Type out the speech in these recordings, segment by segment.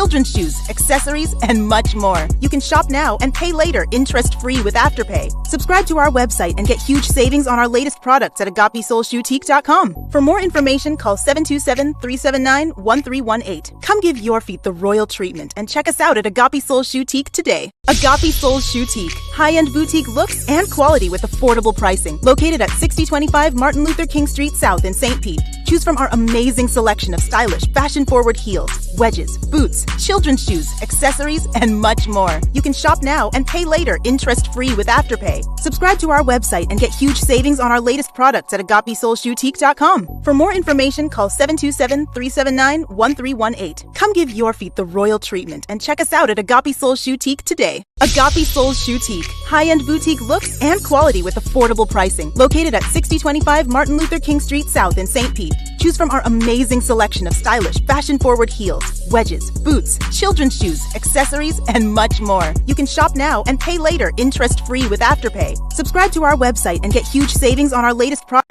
children's shoes, accessories, and much more. You can shop now and pay later interest-free with Afterpay. Subscribe to our website and get huge savings on our latest products at agapesoulshoetique.com. For more information, call 727-379-1318. Come give your feet the royal treatment and check us out at Agape Soul Shoetique today. Agape Soul Shoetique. High-end boutique looks and quality with affordable pricing. Located at 6025 Martin Luther King Street South in St. Pete. Choose from our amazing selection of stylish, fashion-forward heels, wedges, boots, children's shoes, accessories, and much more. You can shop now and pay later interest-free with Afterpay. Subscribe to our website and get huge savings on our latest products at agapesoulshoetique.com. For more information, call 727-379-1318. Come give your feet the royal treatment and check us out at Agape Soul Shoetique today. Agape Soul Shoetique. High-end boutique looks and quality with affordable pricing. Located at 6025 Martin Luther King Street South in St. Pete. Choose from our amazing selection of stylish, fashion-forward heels, wedges, boots, children's shoes, accessories, and much more. You can shop now and pay later interest-free with Afterpay. Subscribe to our website and get huge savings on our latest products.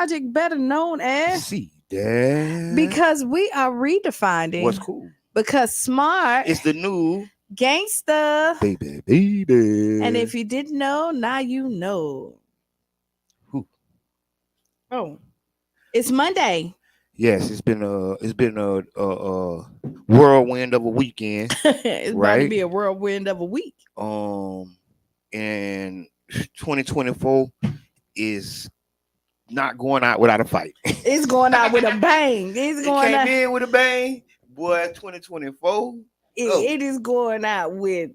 project better known as See that? because we are redefining What's cool? because smart It's the new gangsta. baby. And if you didn't know, now you know. Whew. Oh, it's Monday. Yes, it's been a whirlwind of a weekend, It's about to right? be a whirlwind of a week. And 2024 is not going out without a fight. It's going out with a bang. It's It going came out. in with a bang, boy. 2024. It is going out with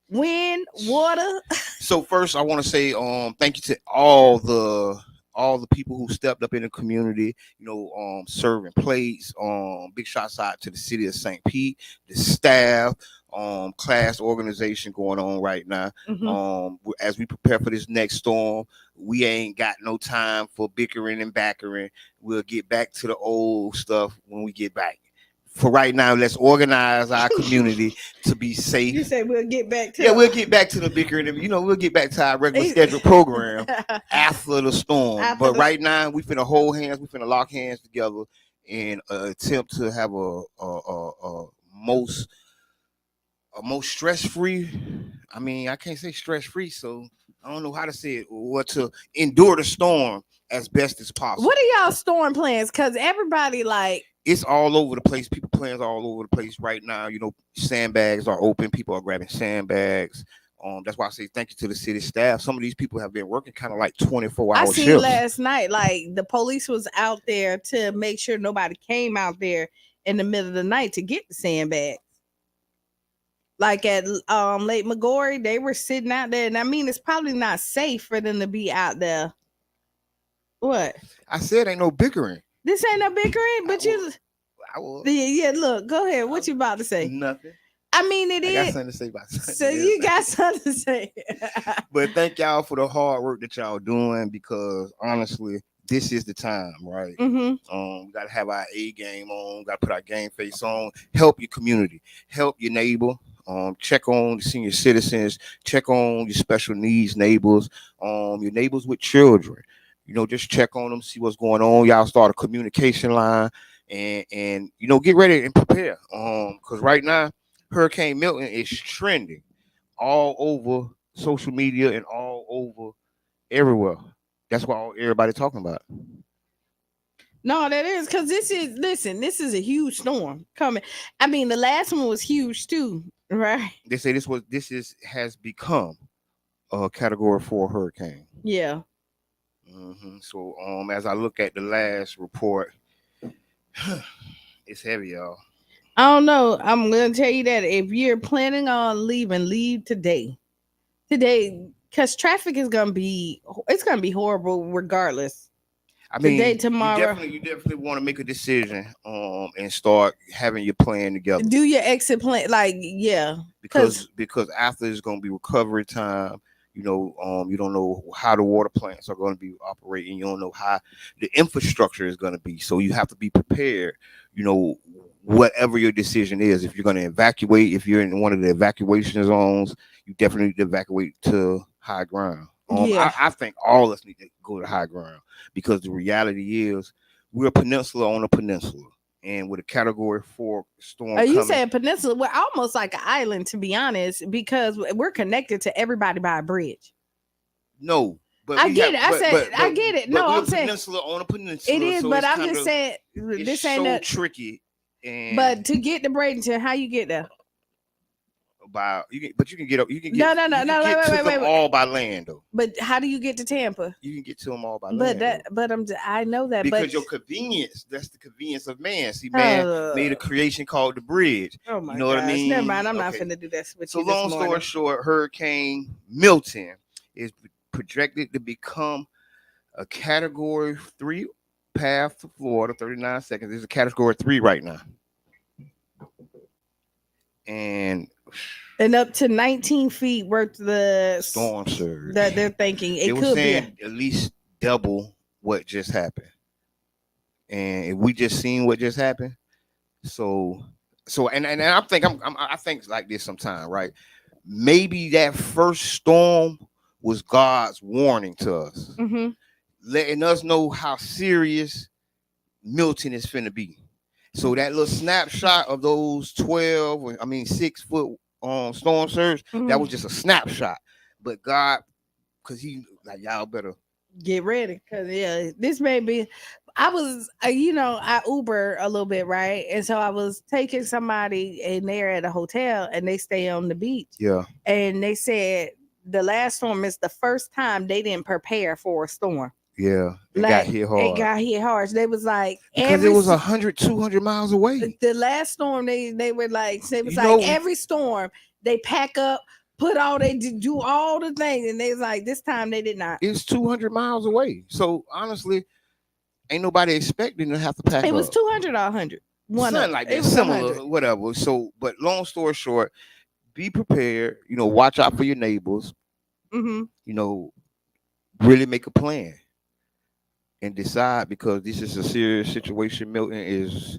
wind, water. So first, I want to say thank you to all the people who stepped up in the community. Serving plates. Big shots out to the city of St. Pete, the staff, class organization going on right now. As we prepare for this next storm, we ain't got no time for bickering and backering. We'll get back to the old stuff when we get back. For right now, let's organize our community to be safe. You say we'll get back to we'll get back to the bickering. We'll get back to our regular scheduled program after the storm. But right now, we finna hold hands. We finna lock hands together and attempt to have a most stress free. I mean, I can't say stress free, so I don't know how to say it. Or to endure the storm as best as possible. What are y'all storm plans? Because everybody it's all over the place. People plans all over the place right now. Sandbags are open. People are grabbing sandbags. That's why I say thank you to the city staff. Some of these people have been working kind of like 24-hour shifts. I seen last night, the police was out there to make sure nobody came out there in the middle of the night to get the sandbags. Like at Lake McGorry, they were sitting out there, and I mean, it's probably not safe for them to be out there. What? I said ain't no bickering. This ain't no bickering, but I will. Yeah, look, go ahead. What you about to say? Nothing. I mean, it is. I got something to say about something. So you got something to say. But thank y'all for the hard work that y'all doing, because honestly, this is the time, right? We gotta have our A game on. Gotta put our game face on. Help your community. Help your neighbor. Check on the senior citizens. Check on your special needs neighbors. Your neighbors with children. Just check on them, see what's going on. Y'all start a communication line, and get ready and prepare. Because right now, Hurricane Melton is trending all over social media and all over everywhere. That's what everybody's talking about. No, that is because this is a huge storm coming. I mean, the last one was huge too, right? They say has become a Category 4 hurricane. Yeah. So as I look at the last report, it's heavy, y'all. I don't know. I'm gonna tell you that if you're planning on leaving, leave today, because traffic is gonna be horrible regardless. I mean, today, tomorrow, you definitely want to make a decision and start having your plan together. Do your exit plan, because after it's gonna be recovery time. You don't know how the water plants are going to be operating. You don't know how the infrastructure is going to be. So you have to be prepared, whatever your decision is. If you're going to evacuate, if you're in one of the evacuation zones, you definitely need to evacuate to high ground. I think all of us need to go to high ground, because the reality is we're a peninsula on a peninsula. And with a Category 4 storm, are you saying peninsula? We're almost like an island, to be honest, because we're connected to everybody by a bridge. No, but I get it. I get it. No, I'm saying peninsula on a peninsula. It is, so but I'm just saying this ain't so tricky. But to get to Bradenton, how you get there? You can get wait, all by land though. But how do you get to Tampa? You can get to them all by land. I know that because your convenience. That's the convenience of man. See, man made a creation called the bridge. Oh my God! What I mean? Never mind. I'm not finna do this with you. So long story short, Hurricane Melton is projected to become a Category 3 path to Florida. 39 seconds. It's a Category 3 right now, and up to 19 feet worth the storm surge that they're thinking it could be at least double what just happened. And if we just seen what just happened, and I think like this sometime, right? Maybe that first storm was God's warning to us letting us know how serious Melton is finna be. So that little snapshot of those 6-foot storm surge, that was just a snapshot. But God, because he like, y'all better get ready, because this may be. I was, I Uber a little bit, right? And so I was taking somebody, and they're at a hotel, and they stay on the beach. Yeah. And they said the last storm is the first time they didn't prepare for a storm. Yeah, it got hit hard. It got hit hard. They was like, because it was 100, 200 miles away. The last storm, they were like, every storm they pack up, do all the things, and they was like, this time they did not. It's 200 miles away. So honestly, ain't nobody expecting to have to pack up. It was 200 or 100. Something like that, similar, 100. Whatever. So, but long story short, be prepared. Watch out for your neighbors. Really make a plan and decide, because this is a serious situation. Melton is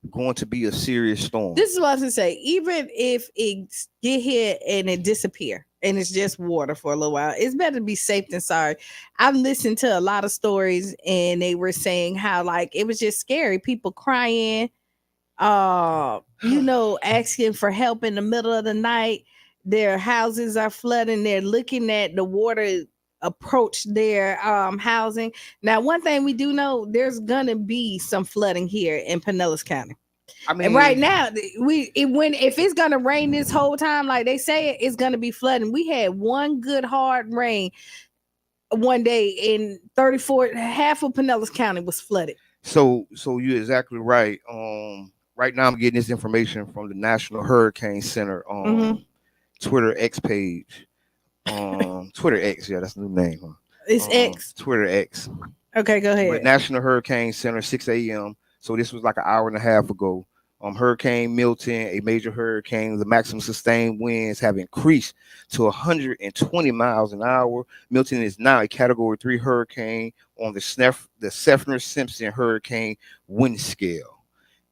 going to be a serious storm. This is what I was going to say. Even if it get hit and it disappear and it's just water for a little while, it's better to be safe than sorry. I've listened to a lot of stories, and they were saying how it was just scary. People crying, asking for help in the middle of the night. Their houses are flooding. They're looking at the water approach their housing. Now, one thing we do know, there's gonna be some flooding here in Pinellas County. I mean, and right now, if it's gonna rain this whole time, like they say, it's gonna be flooding. We had one good hard rain one day in 34. Half of Pinellas County was flooded. So you're exactly right. Right now I'm getting this information from the National Hurricane Center Twitter X page. Twitter X, yeah, that's the new name. Huh? It's X. Twitter X. Okay, go ahead. But National Hurricane Center, 6 a.m. So this was like an hour and a half ago. Hurricane Melton, a major hurricane, the maximum sustained winds have increased to 120 miles an hour. Melton is now a Category 3 hurricane on the Saffir-Simpson hurricane wind scale.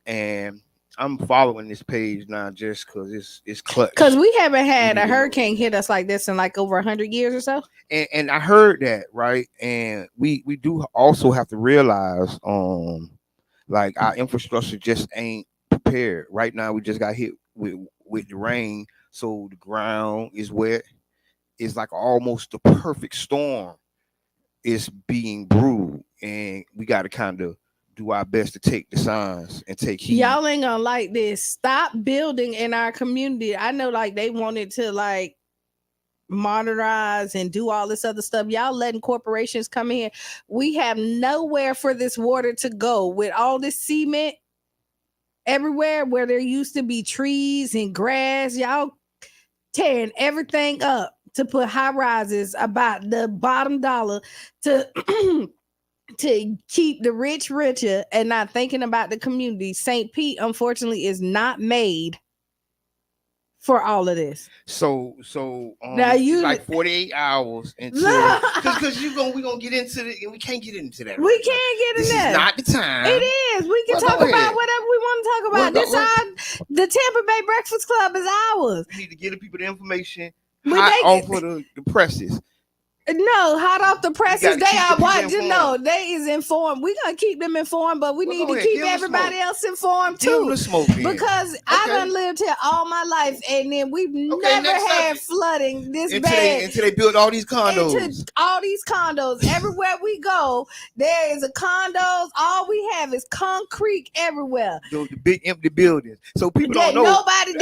And I'm following this page now just because it's clutch. Because we haven't had a hurricane hit us like this in over 100 years or so. And I heard that, right? And we do also have to realize, our infrastructure just ain't prepared. Right now, we just got hit with the rain, so the ground is wet. It's like almost the perfect storm is being brewed, and we got to kind of do our best to take the signs and take heed. Y'all ain't gonna like this. Stop building in our community. I know they wanted to modernize and do all this other stuff. Y'all letting corporations come in. We have nowhere for this water to go with all this cement everywhere where there used to be trees and grass. Y'all tearing everything up to put high rises about the bottom dollar to to keep the rich richer and not thinking about the community. St. Pete, unfortunately, is not made for all of this. So now you like 48 hours until because we're gonna get into it, and we can't get into that. We can't get into that. This is not the time. It is. We can talk about whatever we want to talk about. The Tampa Bay Breakfast Club is ours. We need to give the people the information off of the presses. No, hot off the presses. They are watching. No, they is informed. We're gonna keep them informed, but we need to keep everybody else informed too. Because I done lived here all my life, and then we've never had flooding this bad. Until they built all these condos. Everywhere we go, there is a condos. All we have is concrete everywhere. The big empty buildings. So people don't know. Nobody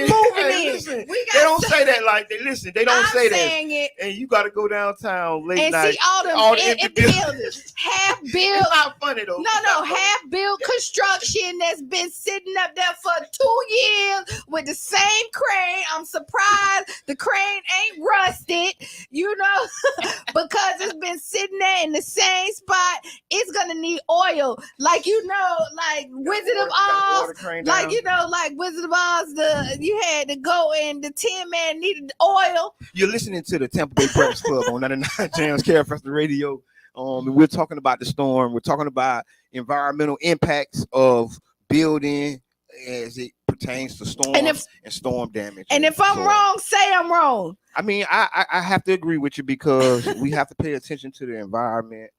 moving in. Listen, they don't say that like they listen. They don't say that. And you got to go downtown late and night see all them empty buildings. Half built. It's not funny though. No, half built construction that's been sitting up there for 2 years with the same crane. I'm surprised the crane ain't rusted, because it's been sitting there in the same spot. It's gonna need oil, like Wizard of Oz, like Wizard of Oz. You had to go and the Tin Man needed oil. You're listening to the Tampa Bay Breakfast Club on 99 Jams Care Festival Radio. And we're talking about the storm. We're talking about environmental impacts of building as it pertains to storm and storm damage. And if I'm wrong, say I'm wrong. I mean, I have to agree with you because we have to pay attention to the environment.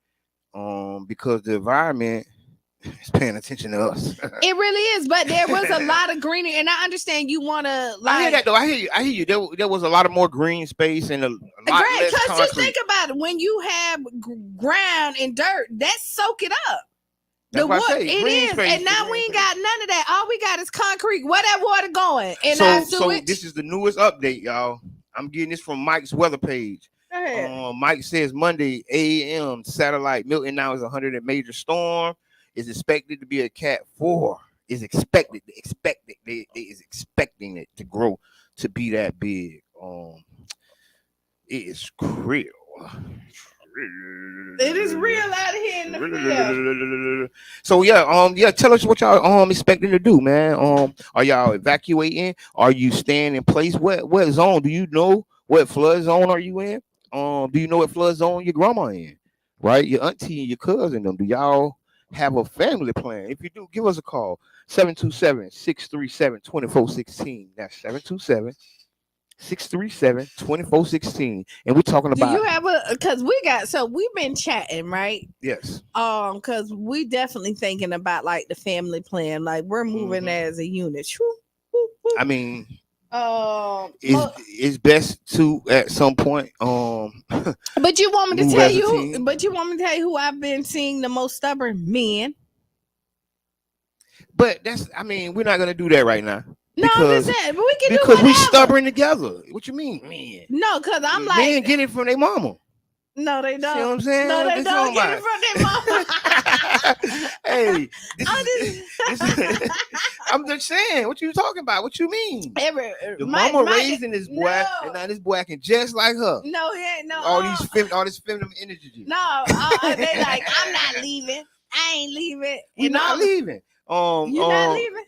because the environment is paying attention to us. It really is, but there was a lot of greenery, and I understand you want to like. I hear that though. I hear you. There was a lot of more green space and a lot less Because concrete. just think about it. When you have ground and dirt, that soak it up. That's what I say, it green is, space, and now we ain't space. got none of that. All we got is concrete. Where that water going? And so this is the newest update, y'all. I'm getting this from Mike's weather page. Go ahead. Mike says Monday 8 a.m. satellite Milton now is 100 and major storm is expected to be a Cat 4. Is expected. They is expecting it to grow to be that big. It is real. It is real out here in the field. So yeah, tell us what y'all expecting to do, man. Are y'all evacuating? Are you staying in place? What zone do you know? What flood zone are you in? Do you know what flood zone your grandma in? Right, your auntie and your cousin them. Do y'all have a family plan? If you do, give us a call. 727-637-2416. That's 727-637-2416. And we're talking about. Do you have because we've been chatting, right? Yes. Because we definitely thinking about like the family plan. Like we're moving as a unit. I mean, it's best to at some point. But you want me to tell you? But you want me to tell you who I've been seeing the most stubborn men? But we're not gonna do that right now. No, I'm just saying, but we can because do we stubborn together. What you mean, man? No, because I'm like, men get it from their mama. No, they don't. See what I'm saying? No, they don't get it from their mama. Hey, I'm just saying. What you talking about? What you mean? The mama raising this boy, and now this boy acting just like her. No, he ain't. No, all this feminine energy. No, they like, I'm not leaving. I ain't leaving. You're not leaving. You're not leaving.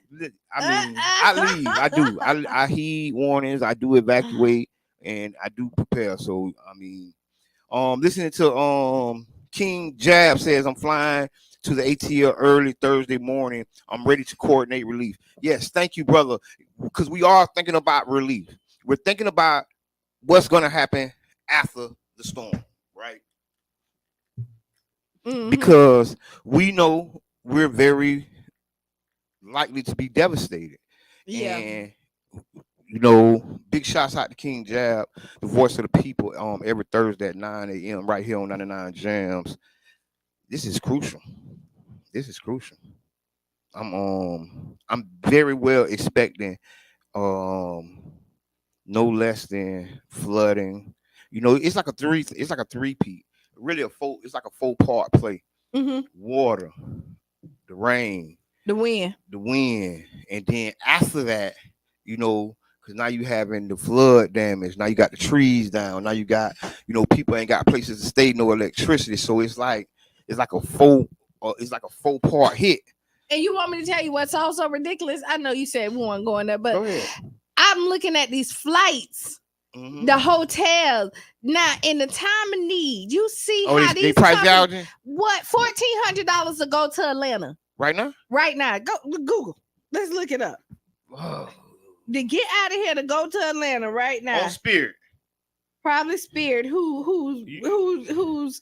I mean, I leave. I do. I heed warnings. I do evacuate, and I do prepare. So I mean, listening to King Jab says I'm flying to the ATL early Thursday morning. I'm ready to coordinate relief. Yes, thank you, brother. Because we are thinking about relief. We're thinking about what's going to happen after the storm, right? Mm-hmm. Because we know we're very likely to be devastated. Yeah. And big shouts out to King Jab, the voice of the people, every Thursday at 9 a.m. right here on 99 Jams. This is crucial. I'm very well expecting no less than flooding. It's like a three-peat. Really it's like a 4-part play. Mm-hmm. Water, the rain, the wind, and then after that, because now you having the flood damage. Now you got the trees down. Now you got, people ain't got places to stay, no electricity. So it's like a 4-part hit. And you want me to tell you what's also ridiculous? I know you said we weren't going there, but go ahead. I'm looking at these flights, the hotels. Now, in the time of need, you see how these price gouging? What, $1,400 to go to Atlanta? Right now? Right now. Go Google. Let's look it up. Whoa. To get out of here to go to Atlanta right now. On Spirit. Probably Spirit. Who's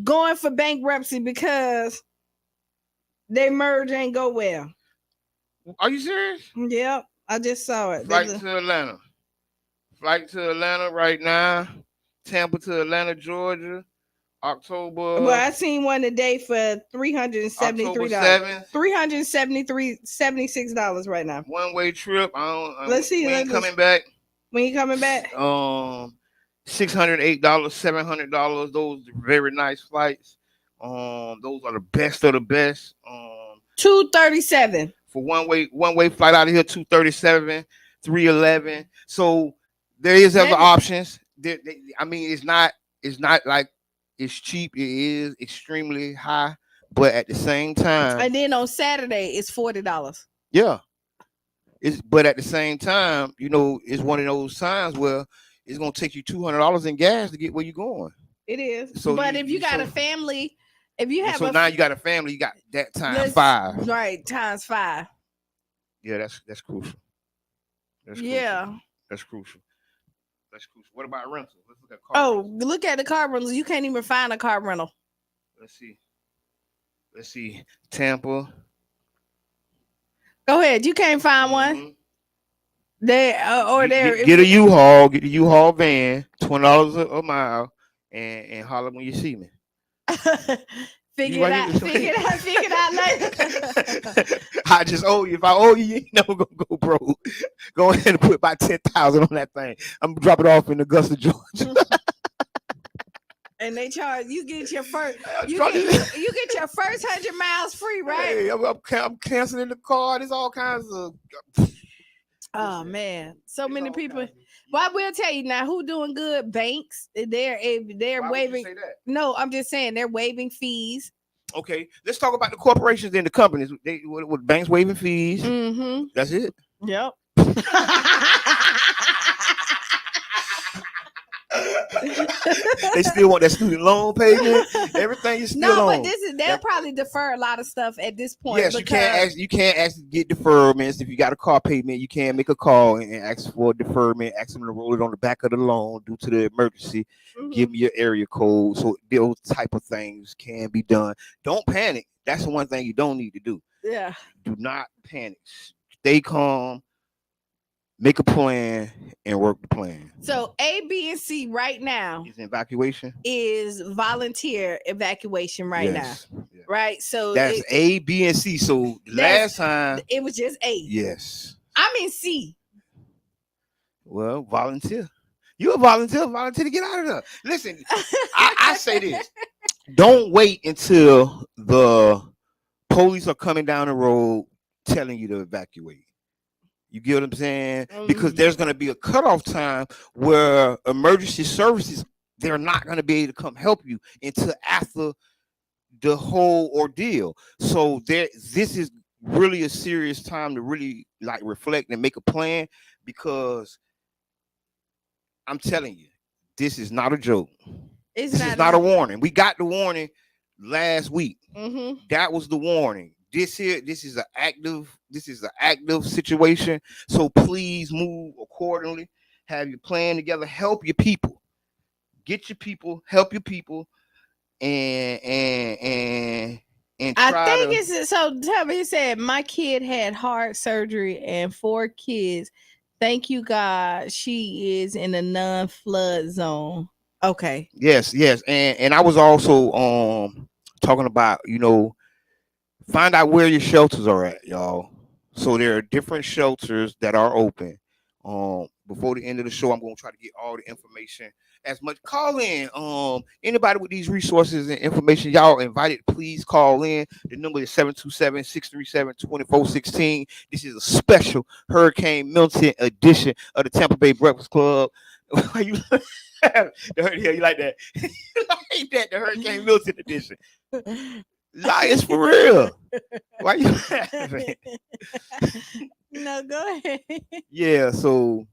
going for bankruptcy because they merge ain't go well. Are you serious? Yep. I just saw it. Flight to Atlanta right now. Tampa to Atlanta, Georgia. October. Well, I seen one today for $373. $76 right now. One-way trip. Let's see. Coming back. When you coming back? $608, $700. Those very nice flights. Those are the best of the best. $237 for one-way flight out of here. $237, $311. So there is other options. It's not like it's cheap. It is extremely high, but at the same time. And then on Saturday, it's $40. Yeah. But at the same time, it's one of those times where it's gonna take you $200 in gas to get where you're going. It is. So but if you got a family, if you have now you got a family, you got that times 5. Right, times 5. Yeah, that's crucial. That's crucial. What about rentals? Let's look at car rentals. Look at the car rentals. You can't even find a car rental. Let's see. Let's see, Tampa. Go ahead. You can't find one. They or there. Get a U-Haul. Get a U-Haul van. $20 a mile, and holler when you see me. Figure it out. Figure it out later. I just owe you. If I owe you, you ain't never gonna go broke. Go ahead and put about 10,000 on that thing. I'm gonna drop it off in Augusta, Georgia. And they charge you get your first you get your first 100 miles free, right? Hey, I'm canceling the car. There's all kinds of. Oh man, so many people. But I will tell you now, who doing good? Banks. They're Why waiving. would you say that? No, I'm just saying they're waiving fees. Okay, let's talk about the corporations and the companies. They with banks waiving fees. Mm-hmm. That's it. Yep. They still want that student loan payment. Everything is still on. But they'll probably defer a lot of stuff at this point. Yes, you can't ask to get deferments. If you got a car payment, you can make a call and ask for a deferment. Ask them to roll it on the back of the loan due to the emergency. Mm-hmm. Give me your area code. So those type of things can be done. Don't panic. That's the one thing you don't need to do. Yeah. Do not panic. Stay calm. Make a plan and work the plan. So A, B, and C right now is evacuation. Is volunteer evacuation right now. Yeah. Right. So that's A, B, and C. So last time it was just A. Yes. I mean C. Well, volunteer. You a volunteer to get out of there. Listen, I say this. Don't wait until the police are coming down the road telling you to evacuate. You get what I'm saying? Because there's going to be a cutoff time where emergency services, they're not going to be able to come help you until after the whole ordeal. So this is really a serious time to really like reflect and make a plan, because I'm telling you, this is not a joke. This is not a warning. We got the warning last week. Mm-hmm. That was the warning. This is an active situation. So please move accordingly. Have your plan together. Help your people. Get your people. Help your people. And I think it's so. Tell me, he said my kid had heart surgery and 4 kids. Thank you, God. She is in a non-flood zone. Okay. Yes. And I was also talking about, find out where your shelters are at, y'all. So there are different shelters that are open. Before the end of the show, I'm going to try to get all the information as much. Call in. Anybody with these resources and information, y'all invited, please call in. The number is 727-637-2416. This is a special Hurricane Melton edition of the Tampa Bay Breakfast Club. You like that? You like that? The Hurricane Melton edition. It's for real. Why you laughing? No, go ahead. Yeah, so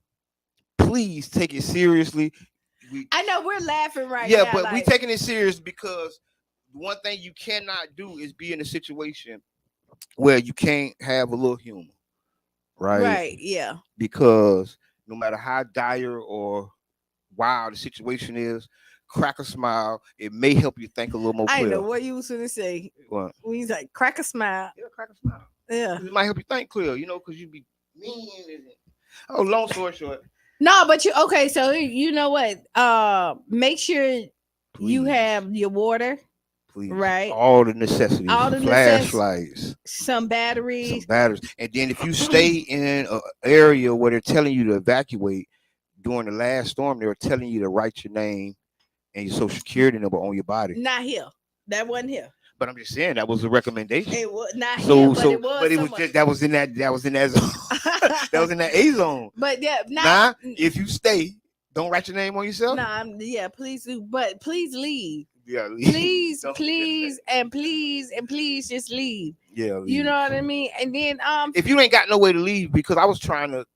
please take it seriously. I know we're laughing now. Yeah, but we taking it serious because one thing you cannot do is be in a situation where you can't have a little humor. Right? Right, yeah. Because no matter how dire or wild the situation is, crack a smile. It may help you think a little more clear. I know what you was going to say. What? When he's like, crack a smile. Yeah, crack a smile. Yeah. It might help you think clear, because you be mean. Oh, long story short. No, but okay, so you know what? Make sure you have your water. Please. Right. All the necessities. All the flashlights. Some batteries. And then if you stay in an area where they're telling you to evacuate, during the last storm, they were telling you to write your name and your social security number on your body. Not here. That wasn't here. But I'm just saying that was a recommendation. It was not here, but it was. But it was just, that was in that zone. That was in that A zone. But yeah, now if you stay, don't write your name on yourself. Please do. But please leave. Yeah, leave. Please, and please just leave. Yeah, leave. You know what I mean? And then if you ain't got no way to leave, because I was trying to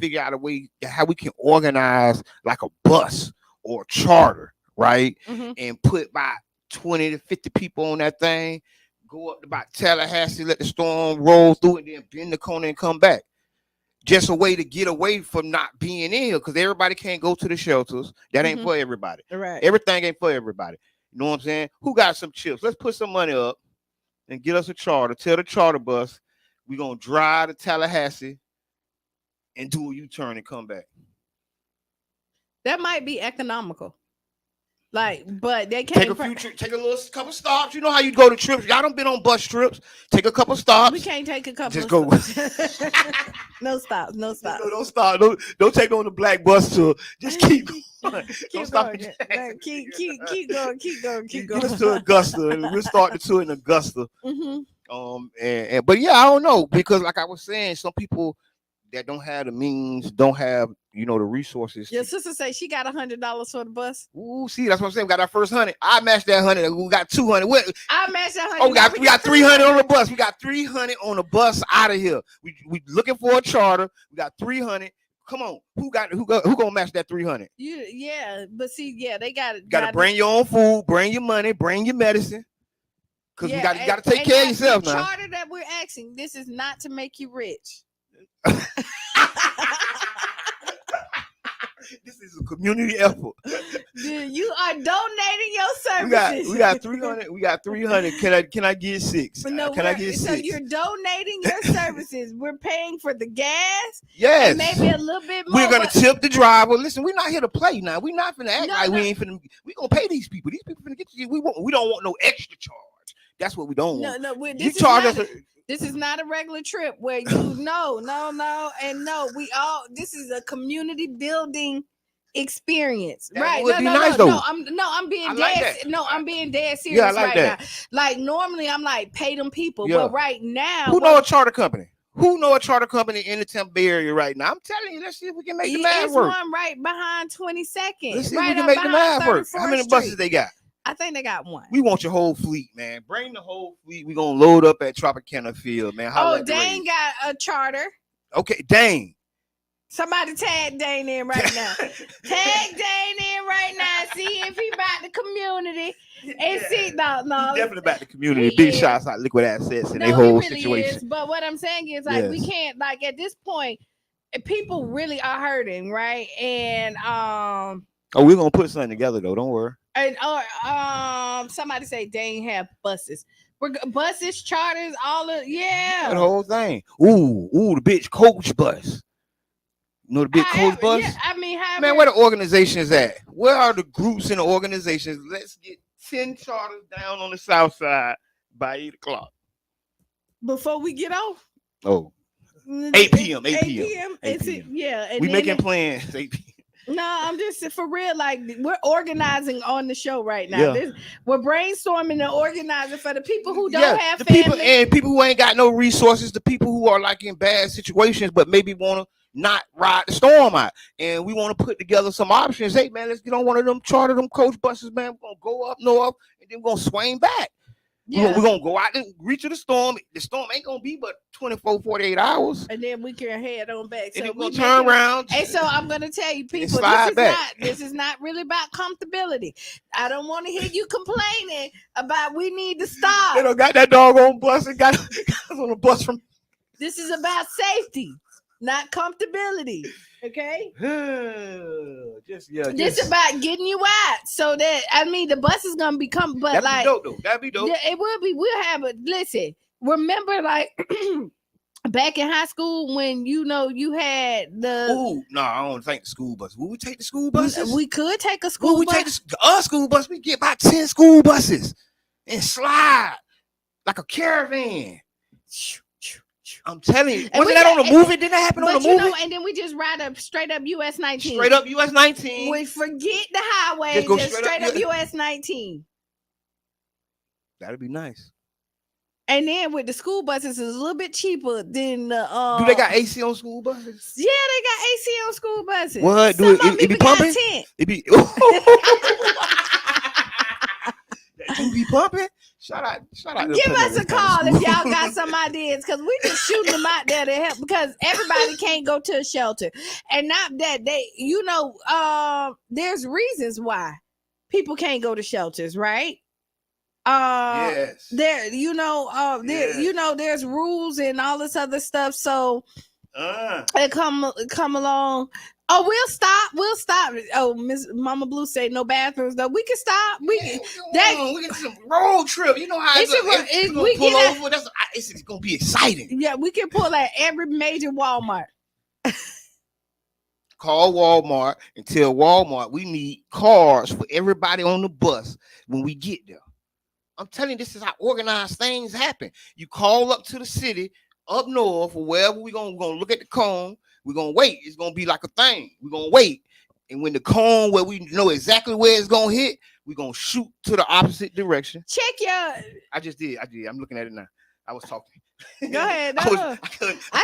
figure out a way how we can organize like a bus or a charter, right? Mm-hmm. And put about 20 to 50 people on that thing, go up to about Tallahassee, let the storm roll through, and then bend the corner and come back. Just a way to get away from not being in here, because everybody can't go to the shelters. That ain't for everybody. Right. Everything ain't for everybody. You know what I'm saying? Who got some chips? Let's put some money up and get us a charter. Tell the charter bus we're gonna drive to Tallahassee and do a U-turn and come back. That might be economical. Like, but they can't take a little couple stops. You know how you go to trips. Y'all done been on bus trips. Take a couple stops. We can't take a couple. Just go. No stops. No stops. Don't stop. Don't take on the black bus tour. Just keep going. Keep going. Keep going. Keep going. Get us to Augusta, and we'll start the tour in Augusta. But yeah, I don't know, because like I was saying, some people that don't have the means, don't have the resources. Your sister say she got $100 for the bus. Ooh, see, that's what I'm saying. We got our first 100. I matched that 100. We got 200. I matched that 100. Oh, we got 300 on the bus. We got 300 on the bus out of here. We looking for a charter. We got 300. Come on, who gonna match that 300? But see, they got to bring your own food, bring your money, bring your medicine. Because you got to take care of yourself now. The charter that we're asking, this is not to make you rich. This is a community effort. Dude, you are donating your services. We got 300. We got 300. Can I get 6? Can I get 6? So you're donating your services. We're paying for the gas. Yes. And maybe a little bit more. We're gonna tip the driver. Listen, we're not here to play now. We're not finna act like we ain't finna. We gonna pay these people. These people finna get you. We don't want no extra charge. That's what we don't want. You charge us. This is not a regular trip where you no. This is a community building experience, right? I'm being dead serious now. Like normally, I'm like pay them people, but right now, who know a charter company? Who know a charter company in the Tampa Bay area right now? I'm telling you, let's see if we can make the math work. There's one right behind 22nd. Let's see if we can make the math work. How many buses they got? I think they got one. We want your whole fleet, man. Bring the whole fleet. We're going to load up at Tropicana Field, man. Dane got a charter. Okay, Dane. Somebody tag Dane in right now. Tag Dane in right now. See if he about the community. And see, no. He's definitely about the community. Big shots out Liquid Assets and their whole situation. Is. But what I'm saying is, like, we can't, like, at this point, people really are hurting, right? And, we're going to put something together, though. Don't worry. And somebody say Dane have buses. Buses, charters, all of the whole thing. Ooh, the bitch coach bus. You know the big coach bus? Yeah, I mean, man, where the organizations at? Where are the groups and the organizations? Let's get 10 charters down on the south side by 8 o'clock. Before we get off? Oh. 8 p.m. 8 p.m. Yeah. We making plans 8 p.m. No, I'm just for real. Like, we're organizing on the show right now. We're brainstorming and organizing for the people who don't have family. People who ain't got no resources, the people who are like in bad situations, but maybe want to not ride the storm out. And we want to put together some options. Hey, man, let's get on one of them charter them coach buses, man. We're going to go up north and then we're going to swing back. We're going to go out and reach the storm. The storm ain't going to be but 24, 48 hours. And then we can head on back. And then we'll turn around. And so I'm going to tell you, people, this is not really about comfortability. I don't want to hear you complaining about we need to stop. They don't got that doggone bus and got us on a bus from. This is about safety, not comfortability. Okay. This is about getting you out, so that the bus is gonna become. But that'd be dope, though. That'd be dope. It will be. We'll have a listen. Remember, like back in high school when you had the. Ooh, no, I don't think the school bus. Will we take the school buses? We could take a school bus. We take the school bus. We get about 10 school buses and slide like a caravan. I'm telling you, wasn't that on the movie? Didn't that happen on the movie? And then we just ride up straight up US 19. Straight up US 19. We forget the highway. Just straight up US 19. That'd be nice. And then with the school buses, it's a little bit cheaper than the. Do they got AC on school buses? Yeah, they got AC on school buses. What? It be pumping? It be. You be pumping? Shout out. Give us a call if y'all got some ideas, because we just shooting them out there to help, because everybody can't go to a shelter. And not that there's reasons why people can't go to shelters, right? Yes. There's rules and all this other stuff. So it come along. Oh, we'll stop. We'll stop. Oh, Miss Mama Blue said no bathrooms though. We can stop. We can. We get some road trip. You know how it's gonna pull over. It's gonna be exciting. Yeah, we can pull at every major Walmart. Call Walmart and tell Walmart we need cars for everybody on the bus when we get there. I'm telling you, this is how organized things happen. You call up to the city up north or wherever we're gonna look at the cone. We're gonna wait. It's gonna be like a thing. We're gonna wait. And when the cone where we know exactly where it's gonna hit, we're gonna shoot to the opposite direction. Check your I did. I'm looking at it now. I was talking. Go ahead. I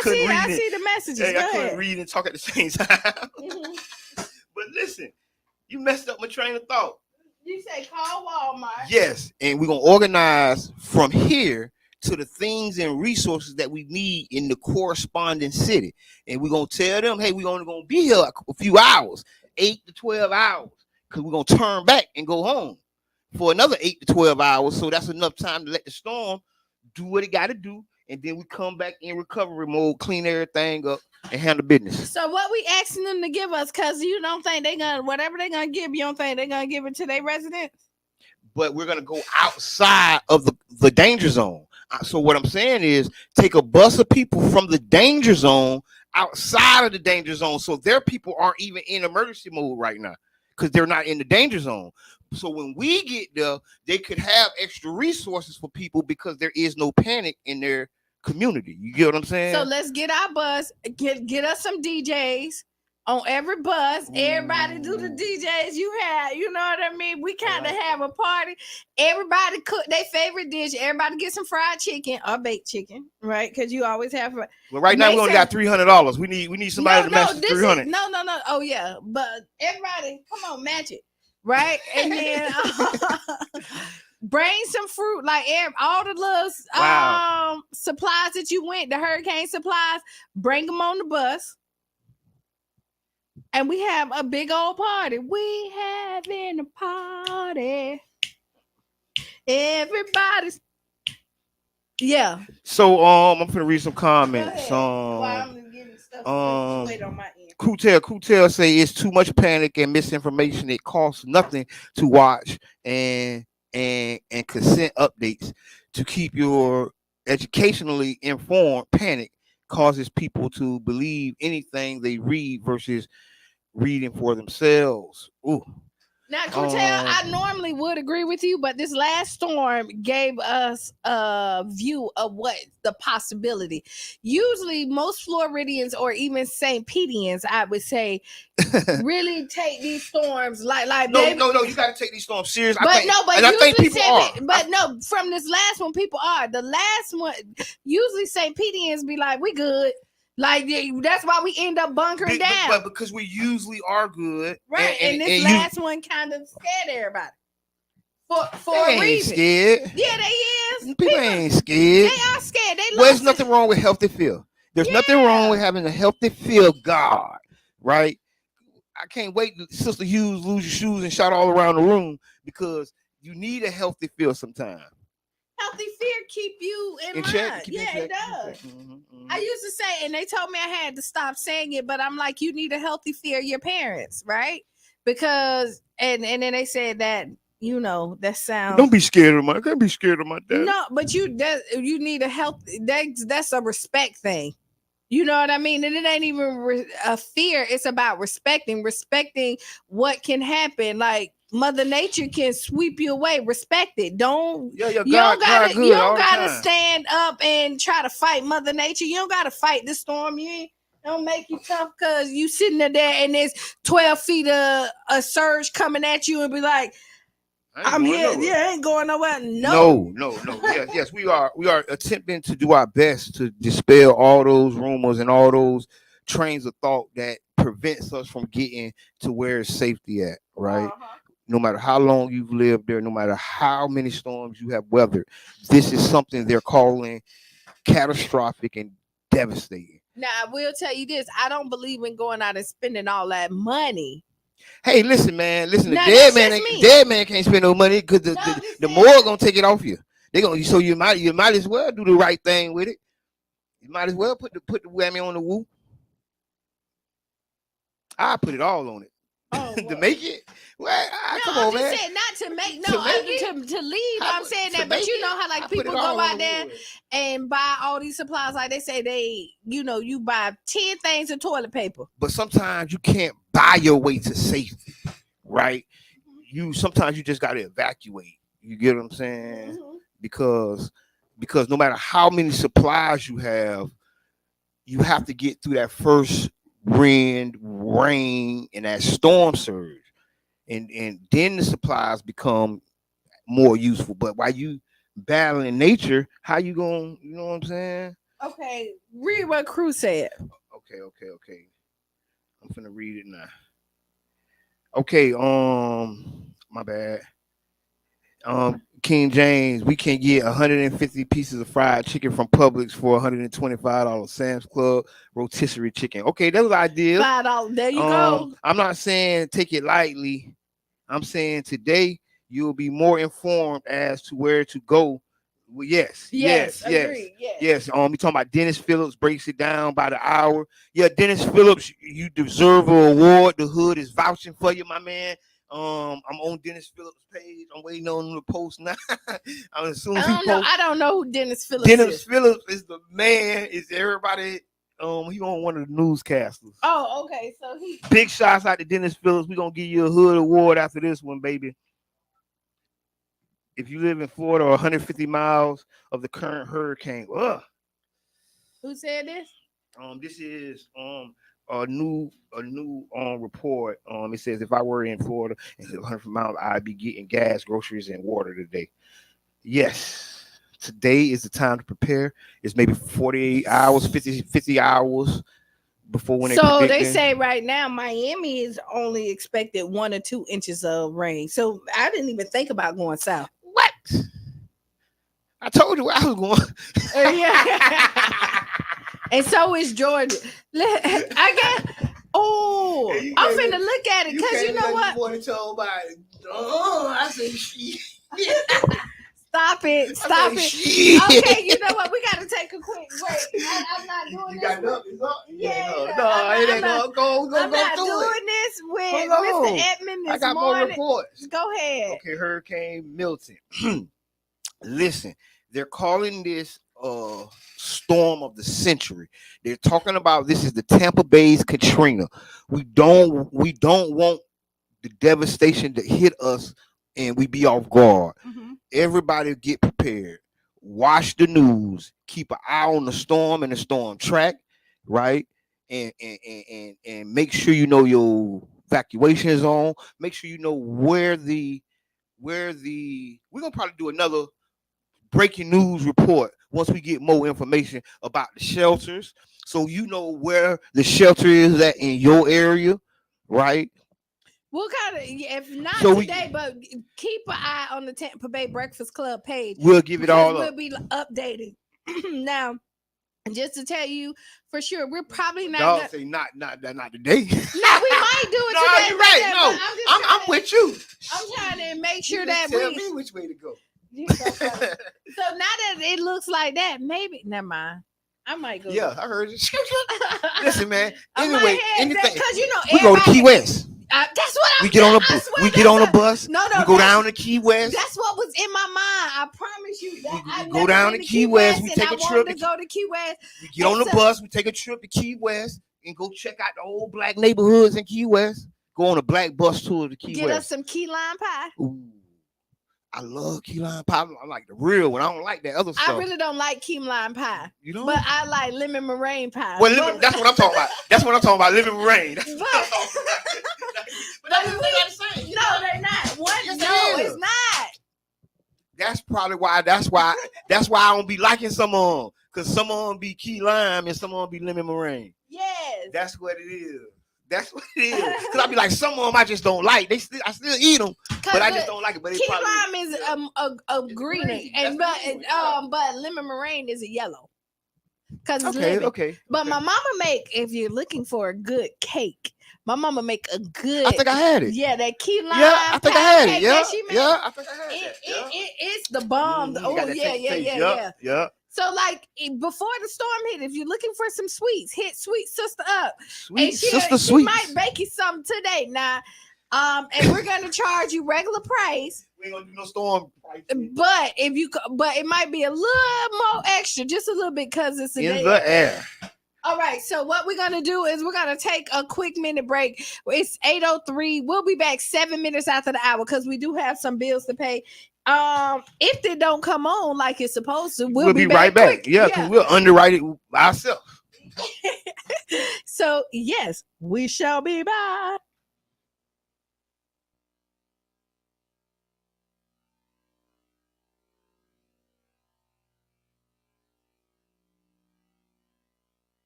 see the messages. Hey, I couldn't read and talk at the same time. Mm-hmm. But listen, you messed up my train of thought. You say call Walmart. Yes, and we're gonna organize from here to the things and resources that we need in the corresponding city. And we're going to tell them, hey, we're only going to be here a few hours, 8 to 12 hours, because we're going to turn back and go home for another 8 to 12 hours. So that's enough time to let the storm do what it got to do. And then we come back in recovery mode, clean everything up, and handle business. So what we asking them to give us, because you don't think they're going to, whatever they're going to give, you don't think they're going to give it to their residents? But we're going to go outside of the danger zone. So what I'm saying is take a bus of people from the danger zone outside of the danger zone. So their people aren't even in emergency mode right now because they're not in the danger zone. So when we get there, they could have extra resources for people because there is no panic in their community. You get what I'm saying? So let's get our bus, get us some DJs. On every bus, everybody do the DJs you have. You know what I mean? We kind of have a party. Everybody cook their favorite dish. Everybody get some fried chicken or baked chicken, right? Because you always have. Well, right now we only got $300. We need somebody to match $300. No. Oh yeah, but everybody, come on, match it, right? And then bring some fruit, like all the little supplies that you went, the hurricane supplies. Bring them on the bus. And we have a big old party. We having a party. Everybody's. Yeah. So I'm gonna read some comments. Kutel say it's too much panic and misinformation. It costs nothing to watch and consent updates to keep your educationally informed. Panic causes people to believe anything they read versus reading for themselves. Ooh. Now, Kutel, I normally would agree with you, but this last storm gave us a view of what the possibility. Usually, most Floridians or even St. Petians, I would say, really take these storms like. No, you got to take these storms serious. I think people are. From this last one, people are. The last one, usually St. Petians be like, we good. Like that's why we end up bunkering down. But because we usually are good, right? And this last one kind of scared everybody for a reason. Scared. Yeah, they is. People ain't scared. They are scared. There's nothing wrong with healthy fear. There's nothing wrong with having a healthy fear. God, right? I can't wait to Sister Hughes lose your shoes and shout all around the room because you need a healthy feel sometimes. Healthy fear keep you in line. It does. Mm-hmm. I used to say, and they told me I had to stop saying it, but I'm like, you need a healthy fear of your parents, right? Because and then they said that, you know, that sounds. Don't be scared of I can't be scared of my dad. No, but you need a that's a respect thing. You know what I mean? And it ain't even a fear. It's about respecting what can happen. Like Mother Nature can sweep you away. Respect it. You don't gotta stand up and try to fight Mother Nature. You don't gotta fight the storm. Don't make you tough because you sitting there and there's 12 feet of a surge coming at you and be like, I'm here. Nowhere. Yeah, I ain't going nowhere. No. Yes, we are attempting to do our best to dispel all those rumors and all those trains of thought that prevents us from getting to where it's safety at, right? Uh-huh. No matter how long you've lived there, no matter how many storms you have weathered, this is something they're calling catastrophic and devastating. Now, I will tell you this. I don't believe in going out and spending all that money. Hey, listen, man. The dead man can't spend no money because the morgue gonna take it off you. So you might as well do the right thing with it. You might as well put the whammy on the woo. I put it all on it. Oh, To make it? Well, come on, man. Saying not to make to leave. I'm saying that, but you know how like people go out there and buy all these supplies. Like they say you buy 10 things of toilet paper. But sometimes you can't buy your way to safety, right? Sometimes you just got to evacuate. You get what I'm saying? Mm-hmm. Because no matter how many supplies you have to get through that first wind, rain, and that storm surge. And then the supplies become more useful. But while you battling nature, how you going, you know what I'm saying? Okay, read what Crew said. Okay. I'm finna read it now. Okay, my bad. King James, we can get 150 pieces of fried chicken from Publix for $125. Sam's Club rotisserie chicken. Okay, that was ideal. $5. There you go. I'm not saying take it lightly. I'm saying today you'll be more informed as to where to go. Well, yes. Agreed, yes. We talking about Dennis Phillips breaks it down by the hour. Yeah, Dennis Phillips, you deserve an award. The hood is vouching for you, my man. I'm on Dennis Phillips' page. I'm waiting on him to post now. I don't know who Dennis Phillips is. Dennis Phillips is the man. Is everybody? He on one of the newscasters. Oh, okay. So big shots out to Dennis Phillips. We're gonna give you a hood award after this one, baby. If you live in Florida or 150 miles of the current hurricane. Who said this? This is a new report. It says if I were in Florida and 100 miles, I'd be getting gas, groceries, and water today. Yes, today is the time to prepare. It's maybe 48 hours, 50 hours before when they say right now Miami is only expected 1 or 2 inches of rain. So I didn't even think about going south. What? I told you where I was going. Yeah. And so is Georgia. I guess. Oh, I'm finna look at it because you know what? I say shit. Stop it. Okay, you know what? We got to take a quick break. I'm not doing this. It ain't gonna go. I'm not doing this with Mr. Edmund this I got morning. more reports. Go ahead. Okay, Hurricane Melton. Listen, they're calling this storm of the century. They're talking about this is the Tampa Bay's Katrina. We don't want the devastation to hit us and we be off guard. Mm-hmm. Everybody get prepared. Watch the news. Keep an eye on the storm and the storm track, right? And make sure you know your evacuation is on. Make sure you know where the we're gonna probably do another breaking news report once we get more information about the shelters, so you know where the shelter is at in your area, right? We'll kind of, if not today, but keep an eye on the Tampa Bay Breakfast Club page. We'll give it all up. We'll be updated. Now, just to tell you for sure, we're probably not. Say not today. No, we might do it today. You're right. No, I'm with you. I'm trying to make sure that tell me which way to go. So now that it looks like that, maybe never mind. I might go. Yeah, I heard you. Listen, man. Anyway, anything. Because you know we go to Key West. That's what we get on a we get on a bus. No, we go down to Key West. That's what was in my mind. I promise you. We go down to Key West. We take a trip to go to Key West. We get on the bus. We take a trip to Key West and go check out the old black neighborhoods in Key West. Go on a black bus tour to Key West. Get us some key lime pie. Ooh. I love key lime pie. I like the real one. I don't like that other stuff. I really don't like key lime pie. You know, but I like lemon meringue pie. Well, that's what I'm talking about. That's what I'm talking about. Lemon meringue. But that's the same. No, they're not. It's not. That's probably why. That's why I don't be liking some of them, because some of them be key lime and some of them be lemon meringue. Yes, that's what it is. That's what it is. Because I be like, some of them I just don't like. I still eat them, but I just don't like it. But key lime is a green, and but lemon meringue is a yellow. Because it's lemon. Okay. But my mama make, if you're looking for a good cake, my mama make a good. I think I had it. Yeah, that key lime. Yeah, I think I had it. Yeah, I think I had it. It's the bomb. Oh yeah. So, like, before the storm hit, if you're looking for some sweets, hit Sweet Sister up. Sweet and Sister she Sweets. might bake you something today. Now, and we're gonna charge you regular price. We ain't gonna do no storm price. But it might be a little more extra, just a little bit, because it's in the air. All right, so what we're gonna do is we're gonna take a quick minute break. It's 8:03. We'll be back 7 minutes after the hour because we do have some bills to pay. If they don't come on like it's supposed to, we'll be right back. Quick. Yeah, because we'll underwrite it ourselves. So yes, we shall be back.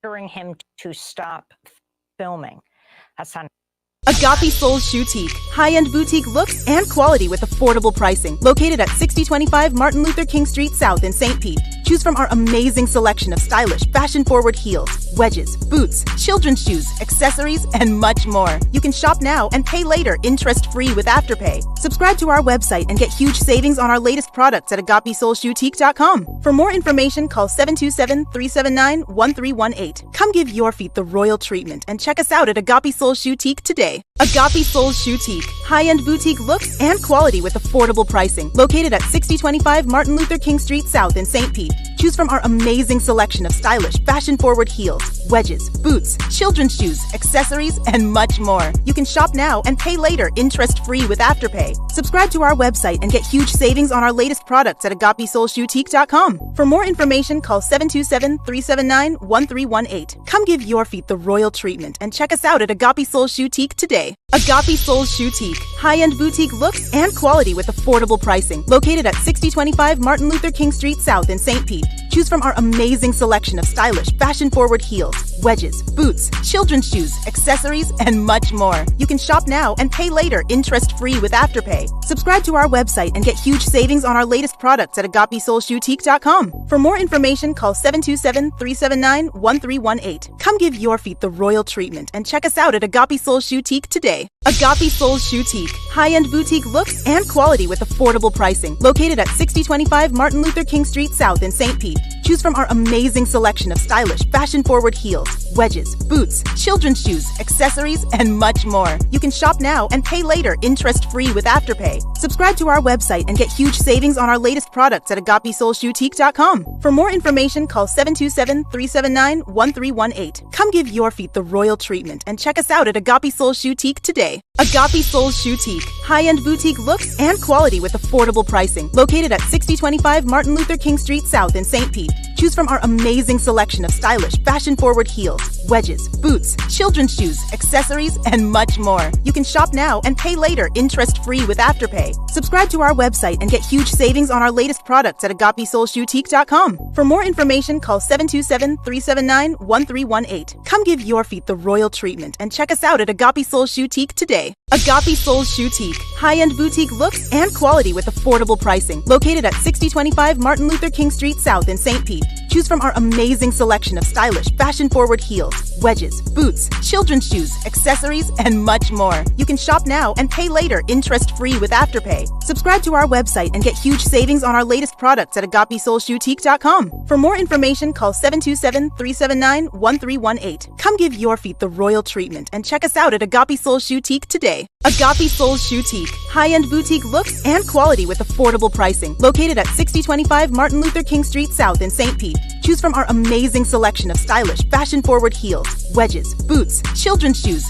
Him to stop filming. That's not Agape Souls Boutique. High-end boutique looks and quality with affordable pricing. Located at 6025 Martin Luther King Street South in St. Pete. Choose from our amazing selection of stylish, fashion-forward heels, wedges, boots, children's shoes, accessories, and much more. You can shop now and pay later, interest-free with Afterpay. Subscribe to our website and get huge savings on our latest products at agapesoulsboutique.com. For more information, call 727-379-1318. Come give your feet the royal treatment and check us out at Agape Souls Boutique today. Agape Souls Boutique. High-end boutique looks and quality with affordable pricing. Located at 6025 Martin Luther King Street South in St. Pete. Choose from our amazing selection of stylish, fashion-forward heels, wedges, boots, children's shoes, accessories, and much more. You can shop now and pay later, interest-free with Afterpay. Subscribe to our website and get huge savings on our latest products at agapesoulsboutique.com. For more information, call 727-379-1318. Come give your feet the royal treatment and check us out at Agape Souls Boutique today. Agape Souls Boutique. High-end boutique looks and quality with affordable pricing. Located at 6025 Martin Luther King Street South in St. Pete. Choose from our amazing selection of stylish, fashion-forward heels, wedges, boots, children's shoes, accessories, and much more. You can shop now and pay later, interest-free with Afterpay. Subscribe to our website and get huge savings on our latest products at agapesoulsboutique.com. For more information, call 727-379-1318. Come give your feet the royal treatment and check us out at Agape Souls Boutique today. Agape Souls Boutique. High-end boutique looks and quality with affordable pricing. Located at 6025 Martin Luther King Street South in St. Pete. Choose from our amazing selection of stylish, fashion-forward heels, wedges, boots, children's shoes, accessories, and much more. You can shop now and pay later, interest-free with Afterpay. Subscribe to our website and get huge savings on our latest products at agapesoulsboutique.com. For more information, call 727-379-1318. Come give your feet the royal treatment and check us out at Agape Souls Boutique today. Agape Souls Boutique. High-end boutique looks and quality with affordable pricing. Located at 6025 Martin Luther King Street South in St. Pete. Choose from our amazing selection of stylish, fashion-forward heels, wedges, boots, children's shoes, accessories, and much more. You can shop now and pay later, interest-free with Afterpay. Subscribe to our website and get huge savings on our latest products at agapesoulsboutique.com. For more information, call 727-379-1318. Come give your feet the royal treatment and check us out at Agape Souls Boutique today. Agape Souls Boutique. High-end boutique looks and quality with affordable pricing. Located at 6025 Martin Luther King Street South in St. Pete. Choose from our amazing selection of stylish, fashion-forward heels, wedges, boots, children's shoes, accessories, and much more. You can shop now and pay later, interest-free with Afterpay. Subscribe to our website and get huge savings on our latest products at agapesoulsboutique.com. For more information, call 727-379-1318. Come give your feet the royal treatment and check us out at Agape Souls Boutique today. Agape Souls Boutique. High-end boutique looks and quality with affordable pricing. Located at 6025 Martin Luther King Street South in St. Pete. Choose from our amazing selection of stylish, fashion-forward heels, wedges, boots, children's shoes.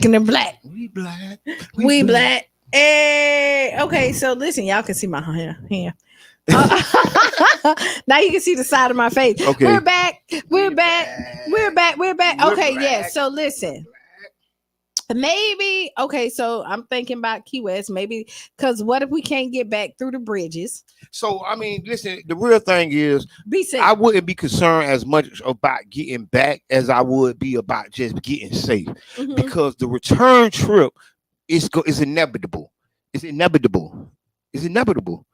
black and the black. We black. We black. Hey, okay, so listen, y'all can see my hair. Now you can see the side of my face. Okay. We're back. We're back. We're back. We're back. We're Okay, black. yeah. So listen. Maybe okay, so I'm thinking about Key West, maybe because what if we can't get back through the bridges? So I mean, listen, the real thing is Be safe. I wouldn't be concerned as much about getting back as I would be about just getting safe. Mhm. Because the return trip is inevitable. It's inevitable. It's inevitable.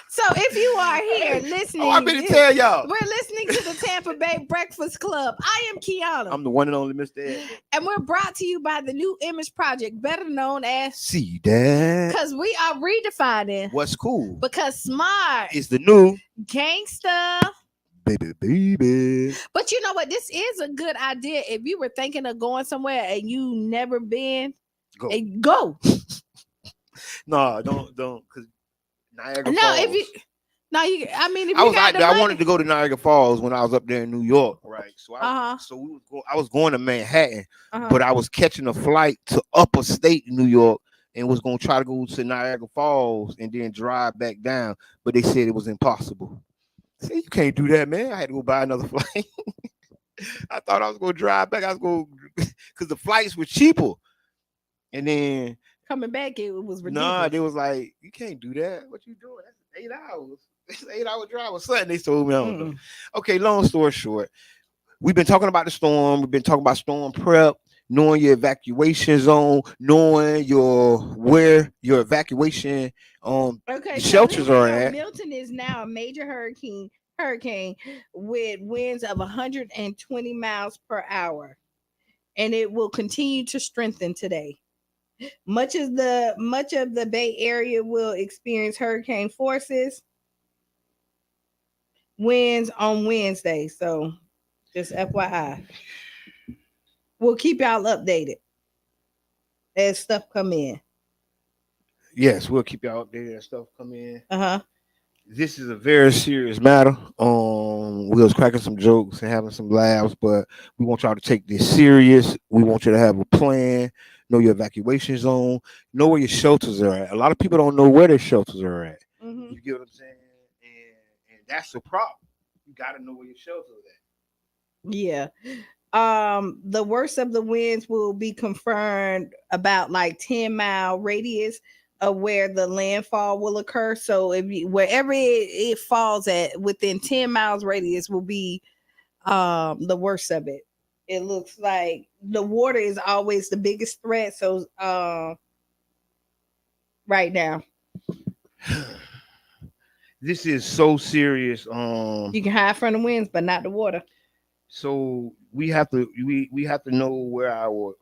So if you are here listening, Oh, I'm going to tell y'all. We're listening to the Tampa Bay Breakfast Club. I am Kiana. I'm the one and only Mr. Ed. And we're brought to you by the New Image Project, better known as See that? Because we are redefining What's cool? Because smart is the new gangster. Baby. But you know what? This is a good idea. If you were thinking of going somewhere and you never been, go. No, don't. Because Niagara Falls. No, if you. No, you. I mean, if I you was got out the there. money. I wanted to go to Niagara Falls when I was up there in New York, right? So I was going to Manhattan, but I was catching a flight to upper state New York and was going to try to go to Niagara Falls and then drive back down, but they said it was impossible. I said, you can't do that, man. I had to go buy another flight. I thought I was going to drive back. I was going because the flights were cheaper, and then coming back it was ridiculous. Nah, they was like, you can't do that. What you doing? That's 8 hours. It's an 8-hour drive or something. They told me. I don't know. Okay, long story short, we've been talking about the storm. We've been talking about storm prep, knowing your evacuation zone, knowing where your evacuation shelters are at. Melton is now a major hurricane with winds of 120 miles per hour, and it will continue to strengthen today. Much of the Bay Area will experience hurricane forces winds on Wednesday. So just FYI. We'll keep y'all updated as stuff come in. Yes, we'll keep y'all updated as stuff come in. This is a very serious matter. We was cracking some jokes and having some laughs, but we want y'all to take this serious. We want you to have a plan, know your evacuation zone, know where your shelters are at. A lot of people don't know where their shelters are at. You get what I'm saying? And that's the problem. You got to know where your shelters are at. Yeah. The worst of the winds will be confirmed about like 10-mile radius of where the landfall will occur. So wherever it falls at within 10 miles radius will be the worst of it. It looks like the water is always the biggest threat. So right now. This is so serious. You can hide from the winds, but not the water. So we have to know where our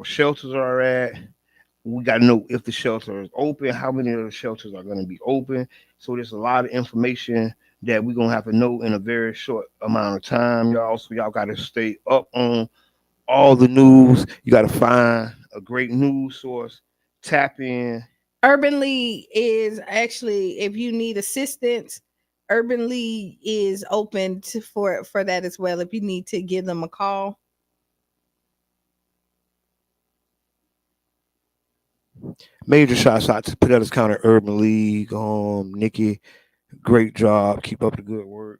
shelters are at. We got to know if the shelter is open, how many of the shelters are going to be open. So there's a lot of information that we're going to have to know in a very short amount of time, y'all. So y'all got to stay up on all the news. You got to find a great news source, tap in. Urban League is actually, if you need assistance, Urban League is open for that as well. If you need to give them a call. Major shots out to Pinellas County Urban League. Nikki, great job. Keep up the good work.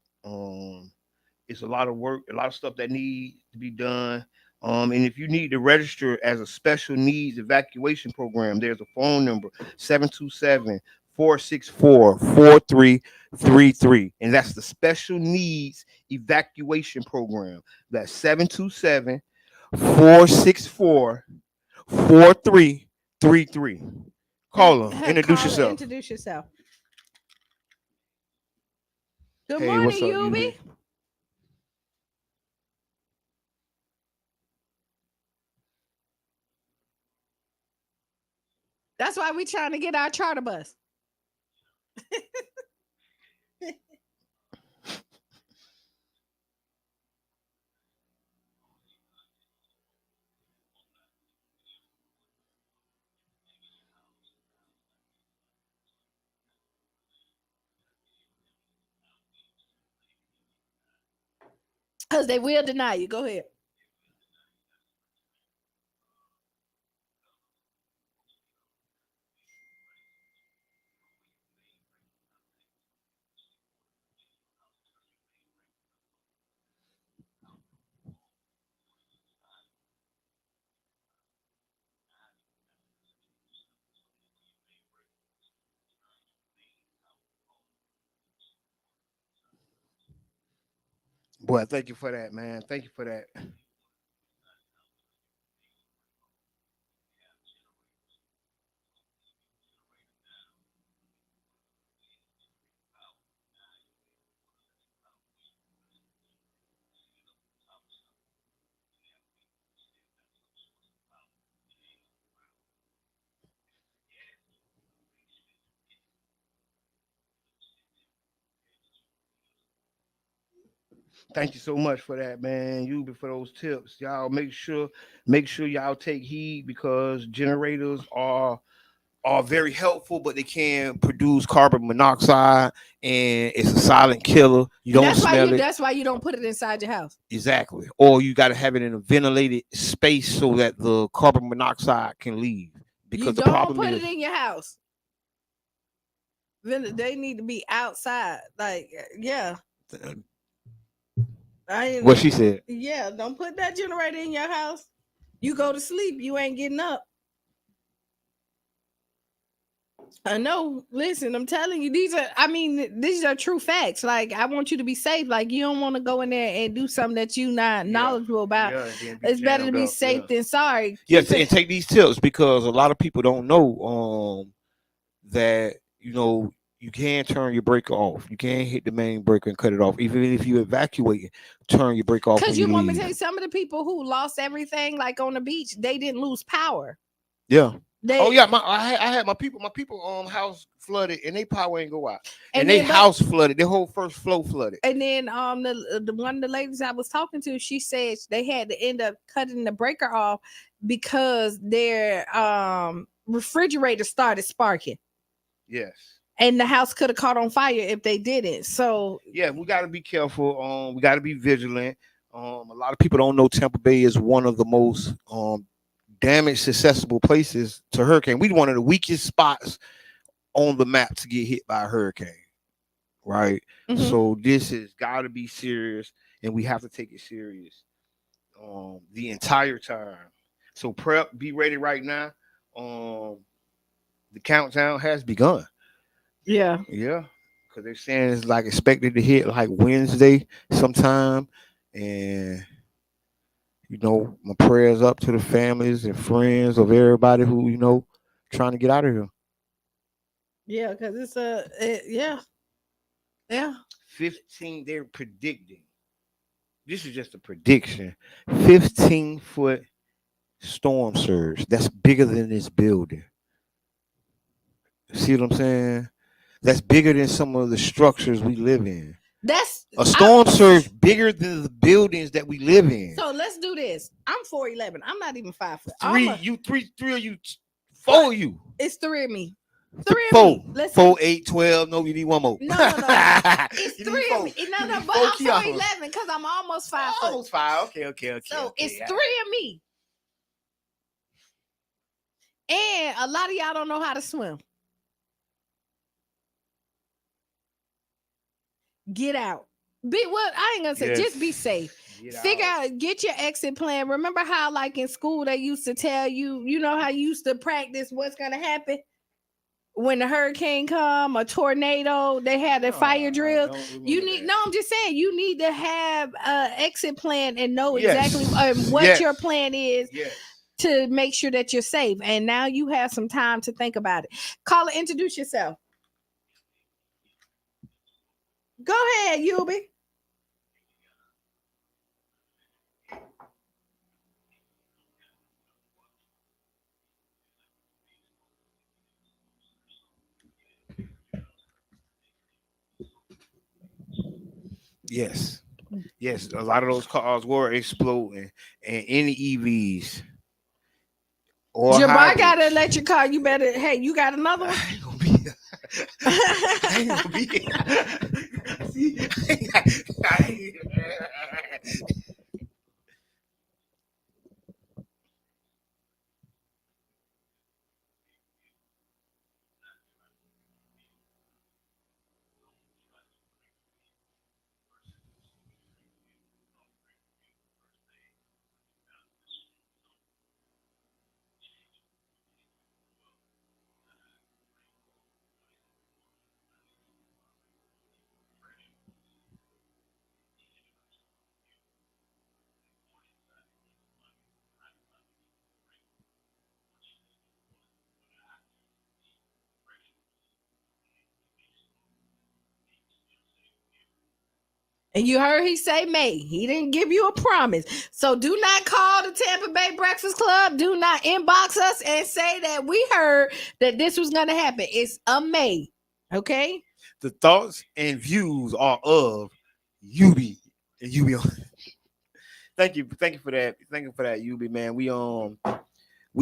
It's a lot of work, a lot of stuff that needs to be done. And if you need to register as a special needs evacuation program, there's a phone number 727-464-4333. And that's the special needs evacuation program. That's 727-464-4333. Call them. Introduce yourself. Good morning, Yubi. That's why we're trying to get our charter bus. Because they will deny you. Go ahead. Boy, thank you for that, man. Thank you for that. Thank you so much for that, man. You for those tips. Y'all make sure y'all take heed because generators are very helpful, but they can produce carbon monoxide and it's a silent killer. You And don't smell it. that's why you don't put it inside your house. Exactly. Or you gotta have it in a ventilated space so that the carbon monoxide can leave. Because You the don't problem put is it in your house. They need to be outside. Like, yeah. what she said. Yeah, don't put that generator in your house. You go to sleep, you ain't getting up. I know. Listen, I'm telling you, these are true facts. Like, I want you to be safe. Like, you don't want to go in there and do something that you not knowledgeable about. It's better to be safe than sorry. Yes, and take these tips because a lot of people don't know that you can turn your breaker off. You can hit the main breaker and cut it off. Even if you evacuate, turn your breaker off. Because you want me to tell you, some of the people who lost everything, like on the beach, they didn't lose power. Yeah. I had my people house flooded and they power ain't go out. And they house flooded, their whole first floor flooded. And then the one of the ladies I was talking to, she said they had to end up cutting the breaker off because their refrigerator started sparking. Yes. And the house could have caught on fire if they didn't. So yeah, we got to be careful. We got to be vigilant. A lot of people don't know Tampa Bay is one of the most damage susceptible places to hurricane. We one of the weakest spots on the map to get hit by a hurricane, right? Mm-hmm. So this has got to be serious, and we have to take it serious the entire time. So prep, be ready right now. The countdown has begun. Yeah, because they're saying it's like expected to hit like Wednesday sometime, and my prayers up to the families and friends of everybody who, trying to get out of here. Yeah, because it's yeah. 15, they're predicting. This is just a prediction. 15-foot storm surge. That's bigger than this building. See what I'm saying? That's bigger than some of the structures we live in. That's a storm surge bigger than the buildings that we live in. So let's do this. I'm 4'11". I'm not even 5 foot. Three of you, 4 of you. It's 3 of me. 3 4. of me. Let's 4, 8, 12. No, you need one more. No. It's 3 of me. No, but I'm 4'11" because I'm almost 5 foot. Almost 5. Okay. So it's 3 of me. And a lot of y'all don't know how to swim. Get out. I ain't gonna say just be safe. Get your exit plan. Remember how like in school they used to tell you, how you used to practice what's gonna happen when a hurricane come, a tornado, they had the fire drills. I'm just saying you need to have an exit plan and know exactly what your plan is to make sure that you're safe. And now you have some time to think about it. Caller, introduce yourself. Go ahead, Yubi. Yes. A lot of those cars were exploding, and any EVs. Jabbar got an electric car. You better. Hey, you got another one? I ain't gonna be here. And you heard he say May. He didn't give you a promise. So do not call the Tampa Bay Breakfast Club. Do not inbox us and say that we heard that this was going to happen. It's a May. Okay? The thoughts and views are of UB and UB. Thank you for that. Thank you for that, UB, man. We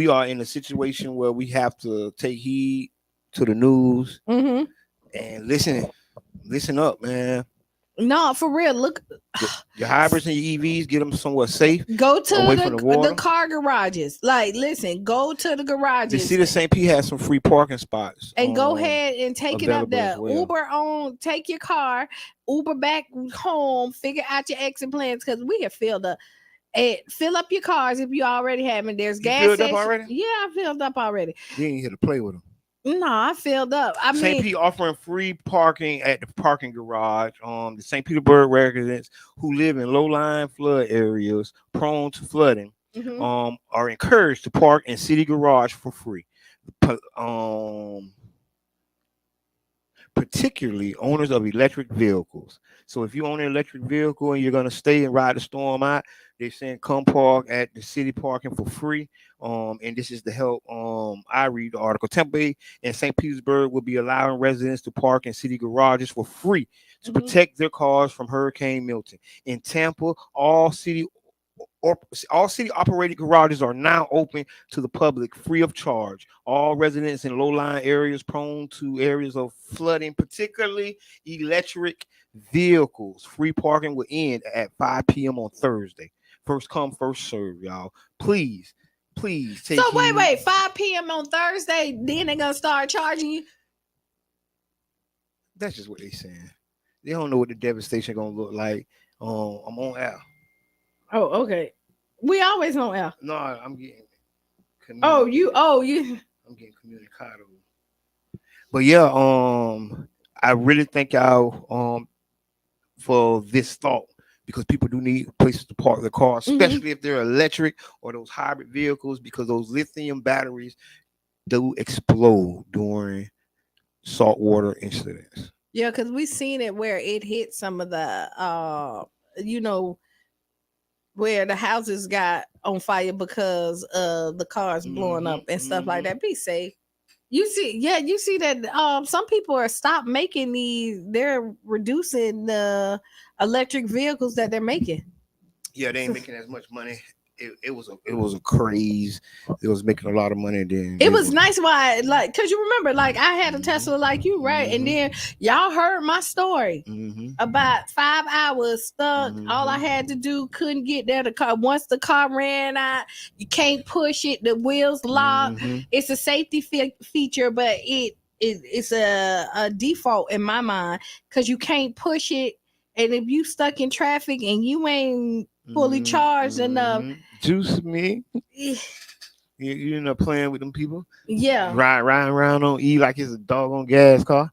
are in a situation where we have to take heed to the news and listen up, man. No, for real. Look, your hybrids and your EVs, get them somewhere safe. Go to the car garages. Like, listen, go to the garages. The City of St. Pete has some free parking spots. And go ahead and take it up there. Well. Uber on, take your car, Uber back home, figure out your exit plans because we have filled up. Fill up your cars if you already haven't. There's gas filled stations. Up already? Yeah, I filled up already. You ain't here to play with them. No, I filled up. I mean, St. Pete offering free parking at the parking garage. The St. Petersburg residents who live in low-lying flood areas prone to flooding are encouraged to park in city garage for free. Particularly owners of electric vehicles. So if you own an electric vehicle and you're gonna stay and ride the storm out, they're saying come park at the city parking for free. And this is to help. I read the article. Tampa and St. Petersburg will be allowing residents to park in city garages for free to protect their cars from Hurricane Melton. In Tampa, all city operated garages are now open to the public free of charge. All residents in low-lying areas prone to areas of flooding, particularly electric vehicles. Free parking will end at 5 p.m. on Thursday. First come, first serve, y'all. Please take So wait, 5 p.m. on Thursday, then they're gonna start charging you? That's just what they're saying. They don't know what the devastation gonna look like. I'm on air. Oh, okay. We always on air. No, I'm getting I'm getting communicado. But yeah, I really thank y'all for this thought. Because people do need places to park their cars, especially if they're electric or those hybrid vehicles, because those lithium batteries do explode during saltwater incidents. Yeah, because we've seen it where it hit some of the, where the houses got on fire because of the cars blowing up and stuff like that. Be safe. You see that some people are stopped making they're reducing the electric vehicles that they're making. Yeah, they ain't making as much money. It was a craze. It was making a lot of money then. It was nice why, like, cause you remember, like, I had a Tesla like you, right? And then y'all heard my story about 5 hours stuck. All I had to do, couldn't get there. The car, once the car ran out, you can't push it. The wheels lock. It's a safety feature, but it's a default in my mind because you can't push it. And if you stuck in traffic and you ain't fully charged enough, juice me. You end up playing with them people. Yeah, riding around on E like it's a doggone gas car.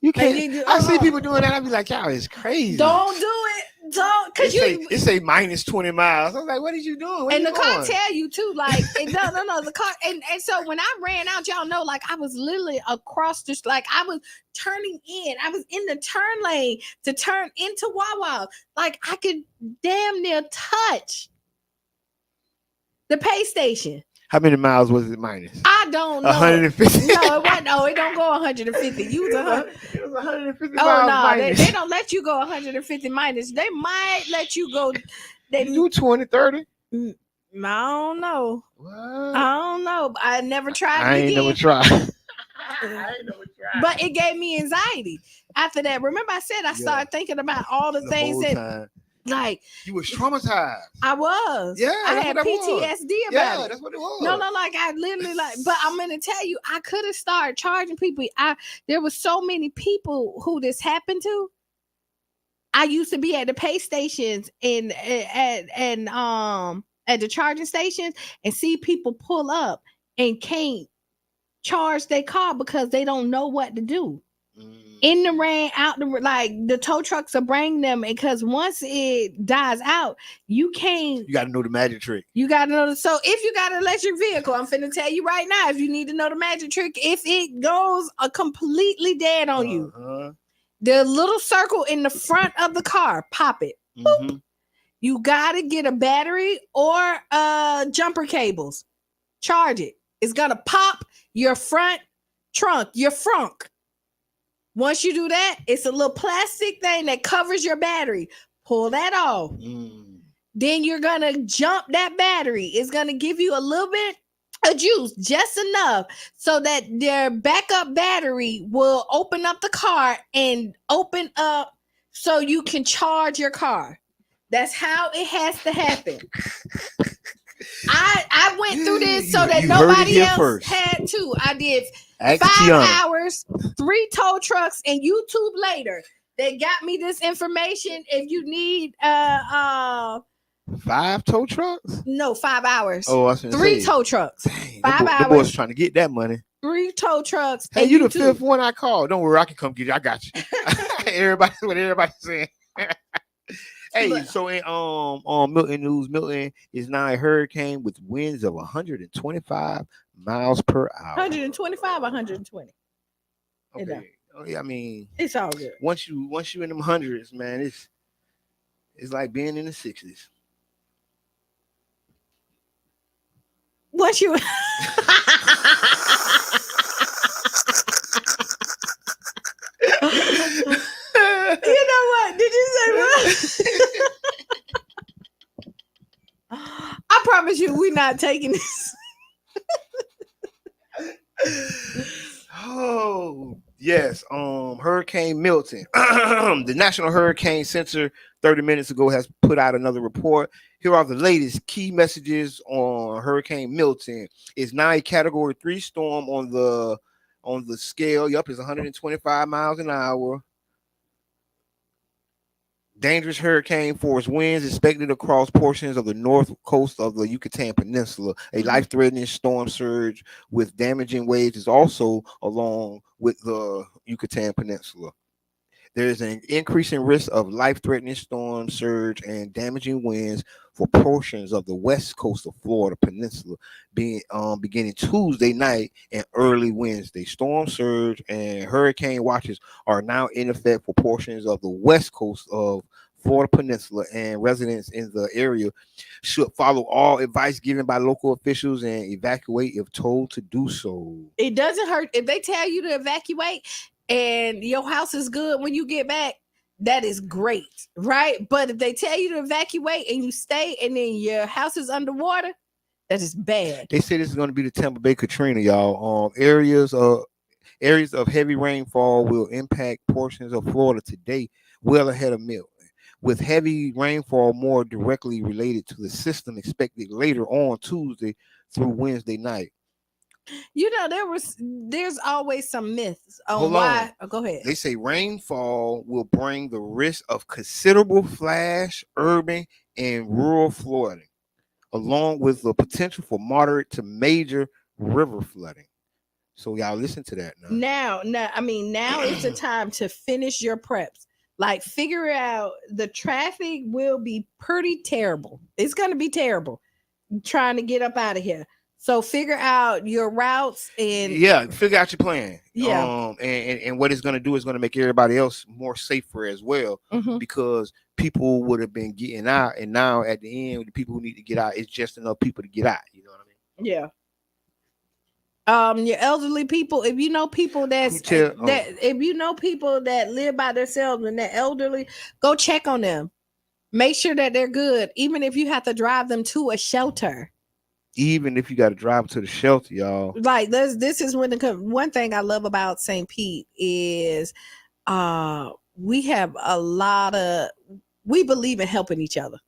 You can't. I see people doing that. I be like, y'all, it's crazy. Don't do it. Don't, cause it say minus 20 miles. I was like, what are you doing? And the car tell you too, like, no, the car. And so when I ran out, y'all know, like, I was literally across the, like, I was turning in. I was in the turn lane to turn into Wawa. Like, I could damn near touch the pay station. How many miles was it minus? I don't know. 150. No, it wasn't. No, it don't go 150. You was 100. It was 150 Oh miles no, minus. they don't let you go 150 minus. They might let you go. They do 20, 30. I don't know. What? I don't know. I never tried. I ain't never tried. But it gave me anxiety. After that, remember I said I started thinking about all the things that. Time. like you was traumatized. I was. Yeah, I had PTSD about it. That's what it was. No, like I literally but I'm gonna tell you, I could have started charging people. There was so many people who this happened to. I used to be at the pay stations and at the charging stations and see people pull up and can't charge their car because they don't know what to do. In the rain, out the like the tow trucks are bringing them, because once it dies out, you can't. You got to know the magic trick. You got to know. So if you got an electric vehicle, I'm finna tell you right now, if you need to know the magic trick, if it goes completely dead on you, the little circle in the front of the car, pop it. Mm-hmm. You gotta get a battery or jumper cables. Charge it. It's gonna pop your front trunk, your frunk. Once you do that, it's a little plastic thing that covers your battery. Pull that off. Then you're going to jump that battery. It's going to give you a little bit of juice, just enough, so that their backup battery will open up the car and open up so you can charge your car. That's how it has to happen. I went through this so that nobody else had to. I did 5 hours, 3 tow trucks, and YouTube later. They got me this information. If you need 5 tow trucks? No, 5 hours. Oh, I was 3 tow trucks. Dang, 5 hours. The boys trying to get that money. 3 tow trucks. Hey, you the 5th one I called. Don't worry, I can come get you. I got you. Everybody's saying. Hey, so in Melton news, Melton is now a hurricane with winds of 125 miles per hour. 125 or 120? Okay. I mean, it's all good. Once you in them hundreds, man, it's like being in the 60s. Once you You know what? Did you say what? I promise you, we're not taking this. Oh, yes. Hurricane Melton. The National Hurricane Center 30 minutes ago has put out another report. Here are the latest key messages on Hurricane Melton. It's now a Category 3 storm on the scale. Yup, it's 125 miles an hour. Dangerous hurricane force winds expected across portions of the north coast of the Yucatan Peninsula. A life-threatening storm surge with damaging waves is also along with the Yucatan Peninsula. There is an increasing risk of life-threatening storm surge and damaging winds for portions of the west coast of Florida Peninsula, beginning Tuesday night and early Wednesday. Storm surge and hurricane watches are now in effect for portions of the west coast of Florida Peninsula, and residents in the area should follow all advice given by local officials and evacuate if told to do so. It doesn't hurt if they tell you to evacuate and your house is good when you get back. That is great, right? But if they tell you to evacuate and you stay and then your house is underwater, that is bad. They say this is going to be the Tampa Bay Katrina, y'all. Areas of heavy rainfall will impact portions of Florida today, well ahead of Melton, with heavy rainfall more directly related to the system expected later on Tuesday through Wednesday night. You know, there's always some myths on why. Oh, go ahead. They say rainfall will bring the risk of considerable flash urban and rural flooding, along with the potential for moderate to major river flooding. So y'all listen to that now. Now is the time to finish your preps. Like, figure out the traffic will be pretty terrible. It's going to be terrible trying to get up out of here. So figure out your routes and figure out your plan. Yeah. And what it's going to do is going to make everybody else more safer as well, because people would have been getting out, and now at the end, the people who need to get out, it's just enough people to get out. You know what I mean? Yeah. Your elderly people, if you know people if you know people that live by themselves and they're elderly, go check on them. Make sure that they're good, even if you have to drive them to a shelter. Even if you got to drive to the shelter, y'all. Like, this is when one thing I love about St. Pete is we have a lot of we believe in helping each other.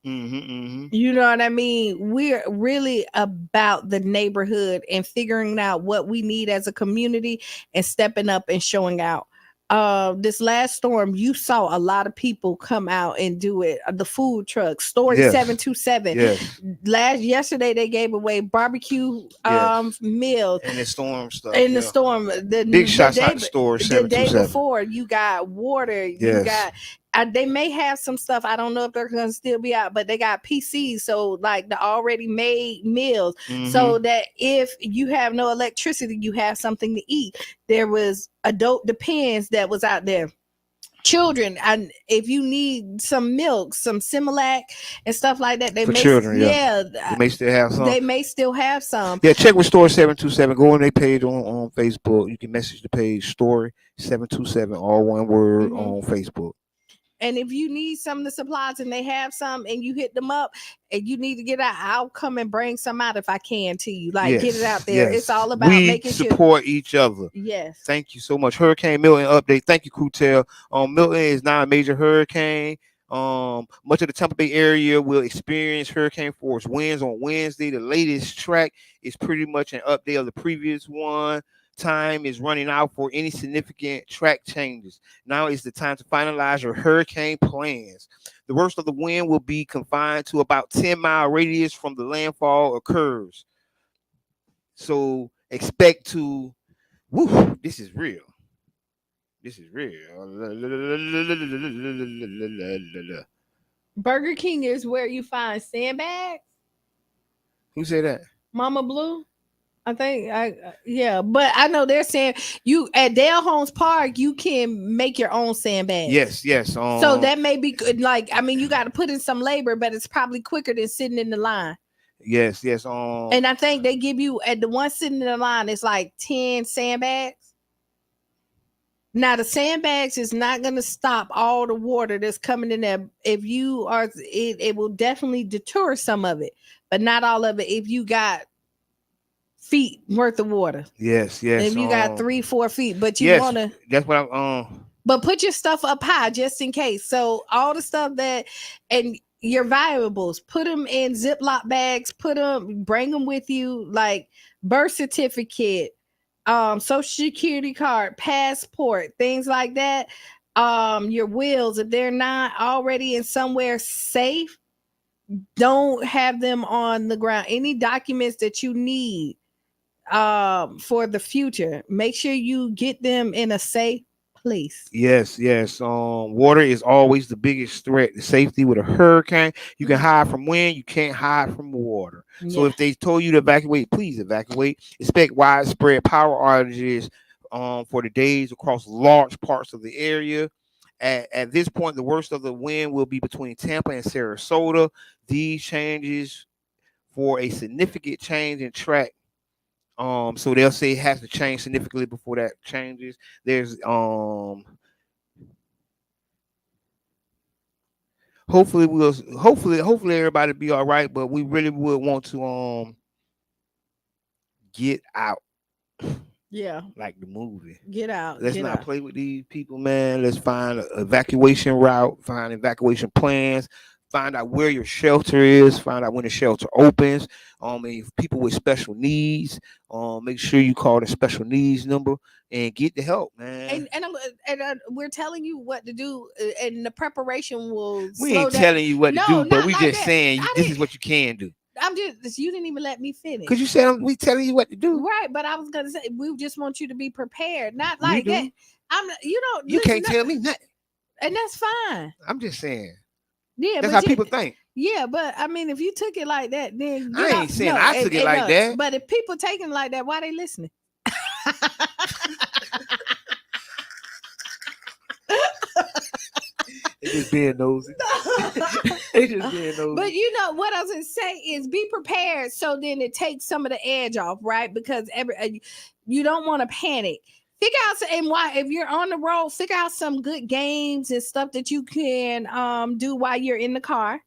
Mm-hmm. You know what I mean? We're really about the neighborhood and figuring out what we need as a community and stepping up and showing out. This last storm, you saw a lot of people come out and do it. The food trucks, Story Yes. 727. Yes. Yesterday they gave away barbecue meals. And the storm stuff. In the storm, Big shots out the store. The day before, you got water. Yes. You got. They may have some stuff. I don't know if they're going to still be out, but they got PCs, so like the already made meals, so that if you have no electricity, you have something to eat. There was adult Depends that was out there. Children, and if you need some milk, some Similac and stuff like that, they may still have some. They may still have some. Yeah, check with Story 727. Go on their page on Facebook. You can message the page Story 727, all one word, on Facebook. And if you need some of the supplies and they have some and you hit them up and you need to get out, I'll come and bring some out if I can to you. Like, get it out there. Yes. It's all about making sure. We support each other. Yes. Thank you so much. Hurricane Melton update. Thank you, Crutel. Melton is not a major hurricane. Much of the Tampa Bay area will experience hurricane force winds on Wednesday. The latest track is pretty much an update of the previous one. Time is running out for any significant track changes. Now is the time to finalize your hurricane plans. The worst of the wind will be confined to about 10-mile radius from the landfall occurs. So expect to, this is real. This is real. Burger King is where you find sandbags. Who said that? Mama Blue. I think but I know they're saying you at Dale Holmes Park you can make your own sandbags. Yes. So that may be good. Like, I mean, you got to put in some labor, but it's probably quicker than sitting in the line. Yes. And I think they give you at the one sitting in the line, it's like 10 sandbags. Now the sandbags is not going to stop all the water that's coming in there. If you are, it will definitely deter some of it, but not all of it. If you got feet worth of water. Yes. If you got 3-4 feet, but you want to. That's what I'm. But put your stuff up high just in case. So all the stuff and your valuables, put them in Ziploc bags. Bring them with you, like birth certificate, social security card, passport, things like that. Your wills, if they're not already in somewhere safe, don't have them on the ground. Any documents that you need for the future, make sure you get them in a safe place. Yes. Water is always the biggest threat to safety with a hurricane. You can hide from wind, you can't hide from water. So if they told you to evacuate, please evacuate. Expect widespread power outages for the days across large parts of the area. At this point, the worst of the wind will be between Tampa and Sarasota. These changes for a significant change in track. So they'll say it has to change significantly before that changes. There's hopefully everybody be all right, but we really would want to get out. Yeah. Like the movie. Get out. Let's not play with these people, man. Let's find an evacuation route, find evacuation plans. Find out where your shelter is. Find out when the shelter opens. If people with special needs, make sure you call the special needs number and get the help, man. And we're telling you what to do, and the preparation will. We ain't telling you what to do, but we just saying this is what you can do. You didn't even let me finish. Because you said we telling you what to do. Right, but I was gonna say we just want you to be prepared, not like that. You can't tell me nothing, and that's fine. I'm just saying. Yeah, that's how people think. Yeah, but I mean, if you took it like that, then I ain't saying I took it like that. But if people taking it like that, why they listening? They just being nosy. They just being nosy. But you know what I was gonna say is be prepared, so then it takes some of the edge off, right? Because you don't want to panic. Figure out, and why if you're on the road, figure out some good games and stuff that you can do while you're in the car.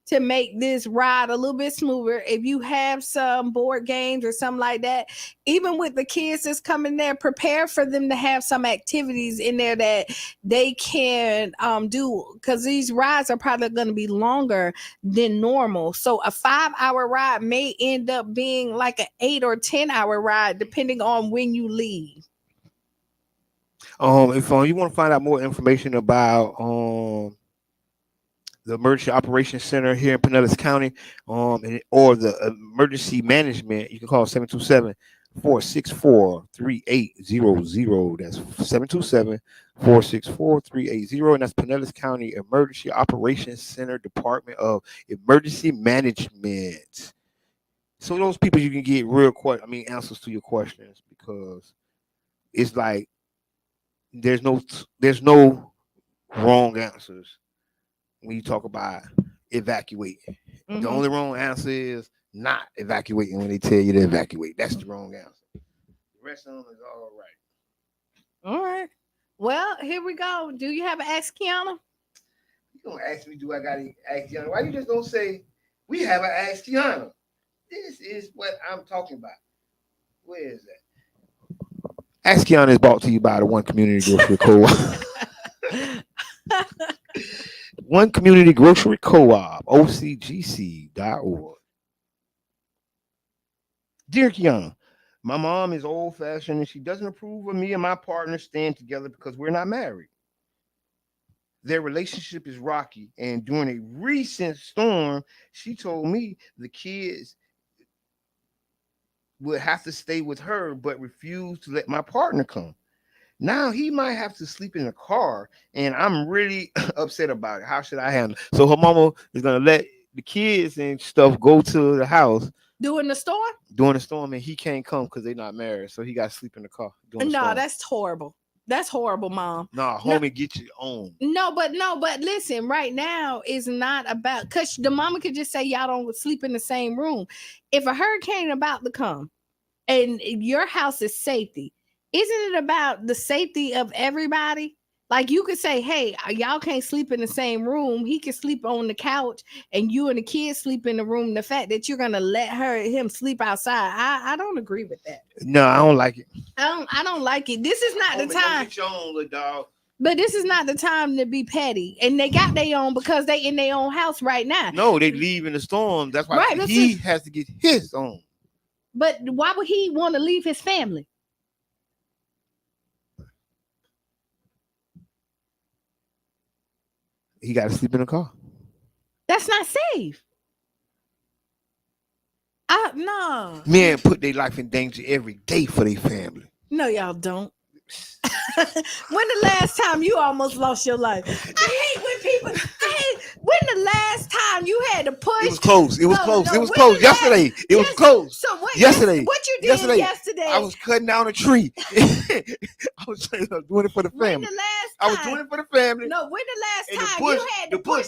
to make this ride a little bit smoother. If you have some board games or something like that, even with the kids that's coming there, prepare for them to have some activities in there that they can do, because these rides are probably going to be longer than normal. So a 5-hour ride may end up being like an 8 or 10-hour ride, depending on when you leave. If you want to find out more information about the Emergency Operations Center here in Pinellas County, or the emergency management, you can call 727-464-3800. That's 727-464-3800, and that's Pinellas County Emergency Operations Center, Department of Emergency Management. So those people, you can get answers to your questions, because it's like there's no wrong answers when you talk about evacuating. The only wrong answer is not evacuating when they tell you to evacuate. That's the wrong answer. The rest of them is all right. All right. Well, here we go. Do you have an Ask Kiana? You don't ask me, do I got to ask Kiana? Why you just don't say, we have an Ask Kiana? This is what I'm talking about. Where is that? Ask Kiana is brought to you by the One Community Grocery Co-op. One Community Grocery Co-op, OCGC.org. Dear Kiana, my mom is old-fashioned and she doesn't approve of me and my partner staying together because we're not married. Their relationship is rocky, and during a recent storm, she told me the kids would have to stay with her but refused to let my partner come. Now he might have to sleep in the car, and I'm really upset about it. How should I handle it? So her mama is going to let the kids and stuff go to the house. During the storm? During the storm, and he can't come because they're not married. So he got to sleep in the car. No, that's horrible. That's horrible, Mom. Nah, homie, get your own. No, but listen, right now is not about, because the mama could just say y'all don't sleep in the same room. If a hurricane about to come and your house is safety, isn't it about the safety of everybody? Like, you could say, hey, y'all can't sleep in the same room. He can sleep on the couch and you and the kids sleep in the room. The fact that you're going to let him sleep outside, I don't agree with that. No, I don't like it. I don't like it. This is not the time. Get your own, little dog. But this is not the time to be petty. And they got their own because they in their own house right now. No, they leave in the storm. That's why he has to get his own. But why would he want to leave his family? He got to sleep in the car. That's not safe. No. Men put their life in danger every day for their family. No, y'all don't. When the last time you almost lost your life? When the last time you had to push? It was close. It was close. It was close. Yesterday. It was close. So yesterday. What you did yesterday? I was cutting down a tree. I was doing it for the family. I was doing it for the family. No, when the last time you had to push?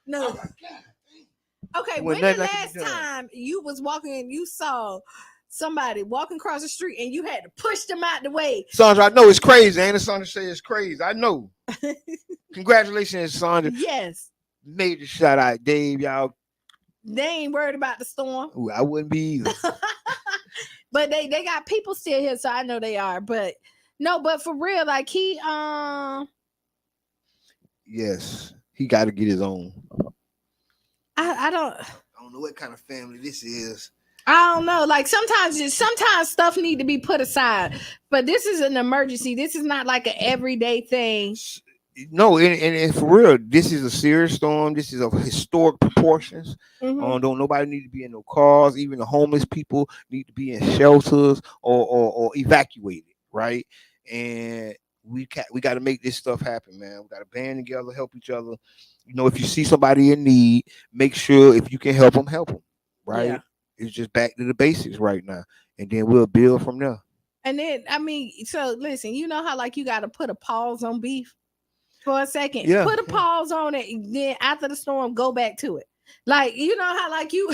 No. Oh my God. Okay, when the last time you was walking and you saw somebody walking across the street and you had to push them out the way? Sandra, I know it's crazy. Ain't it? Sandra say it's crazy. I know. Congratulations, Sandra. Yes. Major shout out, Dave. Y'all. They ain't worried about the storm. Ooh, I wouldn't be either. But they got people still here, so I know they are. But no, but for real, like he yes, he got to get his own. I don't know what kind of family this is. I don't know. Like sometimes stuff need to be put aside. But this is an emergency. This is not like an everyday thing. No, and for real, this is a serious storm. This is of historic proportions. Don't nobody need to be in no cars. Even the homeless people need to be in shelters or evacuated, right? And we got to make this stuff happen, man. We got to band together, help each other. You know, if you see somebody in need, make sure if you can help them, right? Yeah. It's just back to the basics right now, and then we'll build from there. And then, I mean, so listen, you know how like you got to put a pause on beef for a second? Yeah. Put a pause on it, and then after the storm, go back to it. Like, you know how like you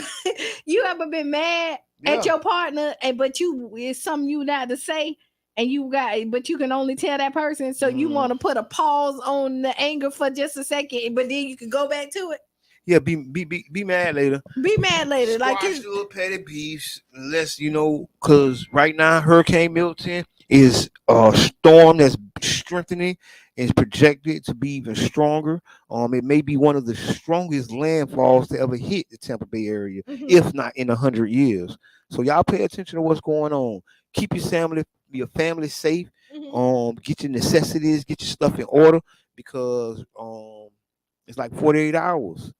ever been mad at your partner, but it's something you not to say, and but you can only tell that person, so you want to put a pause on the anger for just a second, but then you can go back to it. Yeah, be mad later. Be mad later. Like Squash it's, little petty beefs. Let's because right now Hurricane Milton is a storm that's strengthening and is projected to be even stronger. It may be one of the strongest landfalls to ever hit the Tampa Bay area, if not in 100 years. So y'all pay attention to what's going on. Keep your family safe. Get your necessities, get your stuff in order because it's like 48 hours.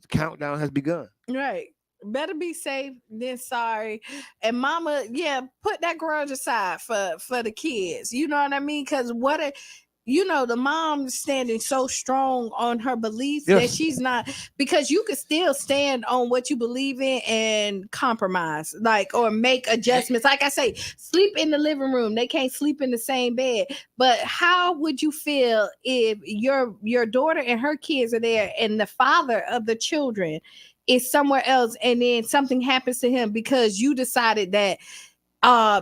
The countdown has begun. right. Better be safe than sorry. And mama, yeah, put that grudge aside for the kids. You know what I mean? Because the mom standing so strong on her beliefs that she's not, because you can still stand on what you believe in and compromise, like, or make adjustments. Like I say, sleep in the living room. They can't sleep in the same bed. But how would you feel if your daughter and her kids are there and the father of the children is somewhere else, and then something happens to him because you decided that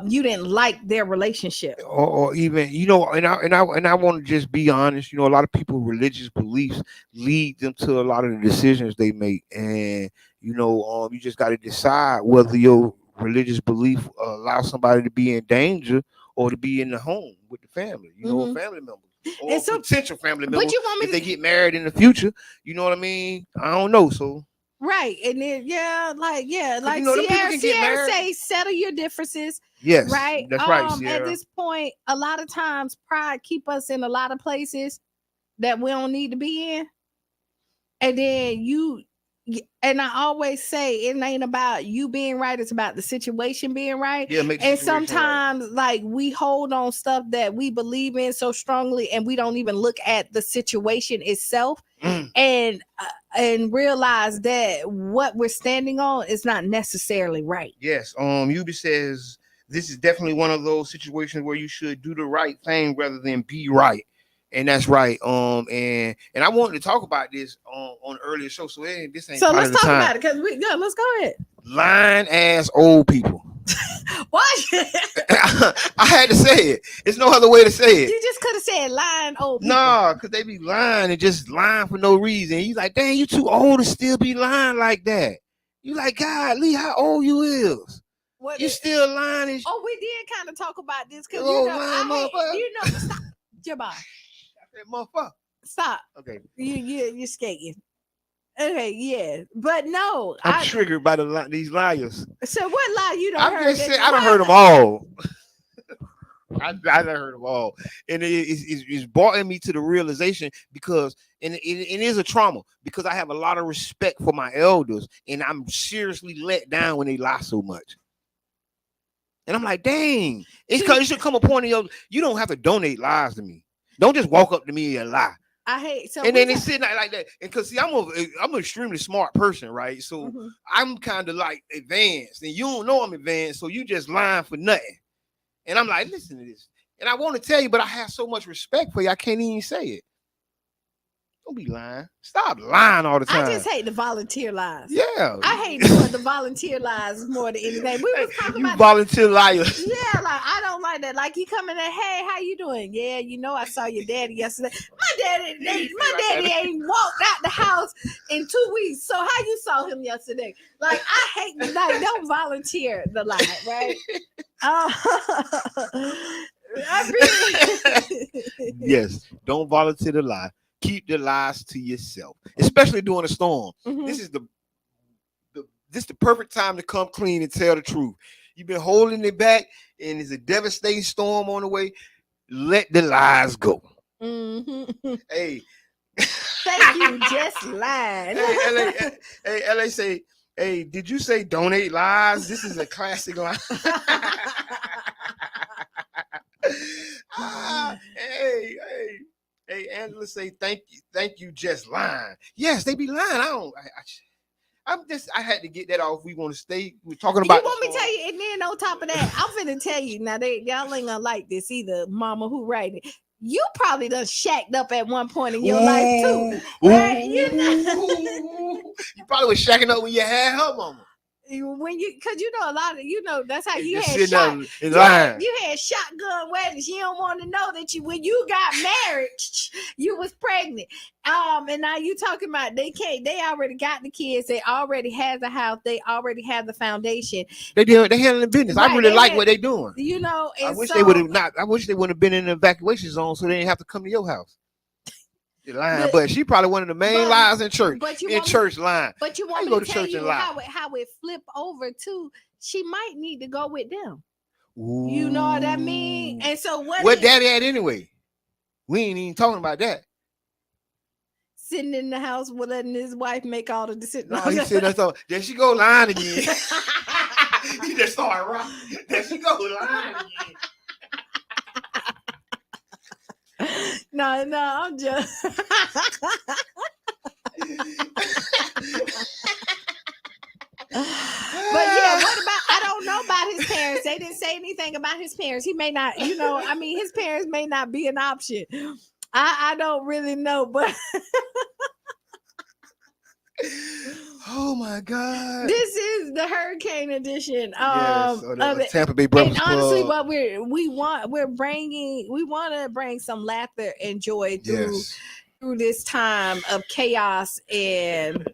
you didn't like their relationship, or even and I want to just be honest. A lot of people religious beliefs lead them to a lot of the decisions they make, and you just got to decide whether your religious belief allow somebody to be in danger or to be in the home with the family, family members or and so, potential family members. But you want me if they get married in the future, you know what I mean? I don't know. So right, and then like Sierra say, settle your differences. Yes, right. That's right, Sierra. At this point, a lot of times pride keep us in a lot of places that we don't need to be in, and then and I always say it ain't about you being right, it's about the situation being right. Yeah, and sometimes right. Like we hold on stuff that we believe in so strongly, and we don't even look at the situation itself and realize that what we're standing on is not necessarily right. Yes. Yubi says this is definitely one of those situations where you should do the right thing rather than be right. And that's right. And I wanted to talk about this on the earlier show. So this ain't. So let's talk about it, because let's go ahead. Lying ass old people. What? I had to say it. There's no other way to say it. You just could have said lying old people. Nah, because they be lying and just lying for no reason. He's like, dang, you too old to still be lying like that. You like, God, Lee, how old you is? What you still lying? We did kind of talk about this because stop, Jabbar. Motherfucker. Stop. Okay. You're skating. Okay, yeah, but no, I'm triggered by these liars. So what lie you don't heard? I done heard them all. I done heard them all, and it's brought me to the realization because it is a trauma because I have a lot of respect for my elders, and I'm seriously let down when they lie so much. And I'm like, dang, it should come a point in you don't have to donate lies to me. Don't just walk up to me and lie. I hate so. And then they sit like that, and because see, I'm an extremely smart person, right? So I'm kind of like advanced, and you don't know I'm advanced, so you just lying for nothing. And I'm like, listen to this, and I want to tell you, but I have so much respect for you, I can't even say it. Don't be lying. Stop lying all the time. I just hate the volunteer lies. Yeah. I hate the volunteer lies more than anything. We was talking about volunteer liars. Yeah, like I don't like that. Like you come in there, hey, how you doing? Yeah, I saw your daddy yesterday. My daddy ain't walked out the house in 2 weeks. So how you saw him yesterday? Like I hate don't volunteer the lie, right? Yes, don't volunteer the lie. Keep the lies to yourself, especially during a storm. This is the perfect time to come clean and tell the truth. You've been holding it back, and there's a devastating storm on the way. Let the lies go. Hey, thank you. Just lying. Hey, LA say, hey, did you say donate lies? This is a classic line. Hey, Angela say thank you, just lying. Yes, they be lying. I had to get that off. We want to stay. We're talking about. You want me to tell you, and then on top of that, I'm finna tell you now. Y'all ain't gonna like this either, Mama. Who write it? You probably done shacked up at one point in your life too, right? You probably was shacking up when you had her mama. when you, because you know a lot of, you know, that's how you Just had sitting shot. up in line. You had shotgun weddings. You don't want to know that you, when you got married, you was pregnant. And now you talking about they can't. They already got the kids. They already have the house. They already have the foundation. They handling business. Right, I really like what they doing. You know, and I wish so, they would have not. I wish they wouldn't have been in the evacuation zone, so they didn't have to come to your house. The line, but she probably one of the main lies in church. But you in church line. But you want me to tell you how it flip over too. She might need to go with them. Ooh. You know what I mean? And so what daddy at anyway? We ain't even talking about that. Sitting in the house with letting his wife make all the decisions. No, he said that's all. There she go lying again. He just started rocking. There she go lying again. No, I'm just. But yeah, what about? I don't know about his parents. They didn't say anything about his parents. He may not, you know. I mean, his parents may not be an option. I don't really know, but. Oh my God! This is the Hurricane edition. Yes, of Tampa Bay Breakfast Club. And honestly, what we want to bring some laughter and joy through this time of chaos. And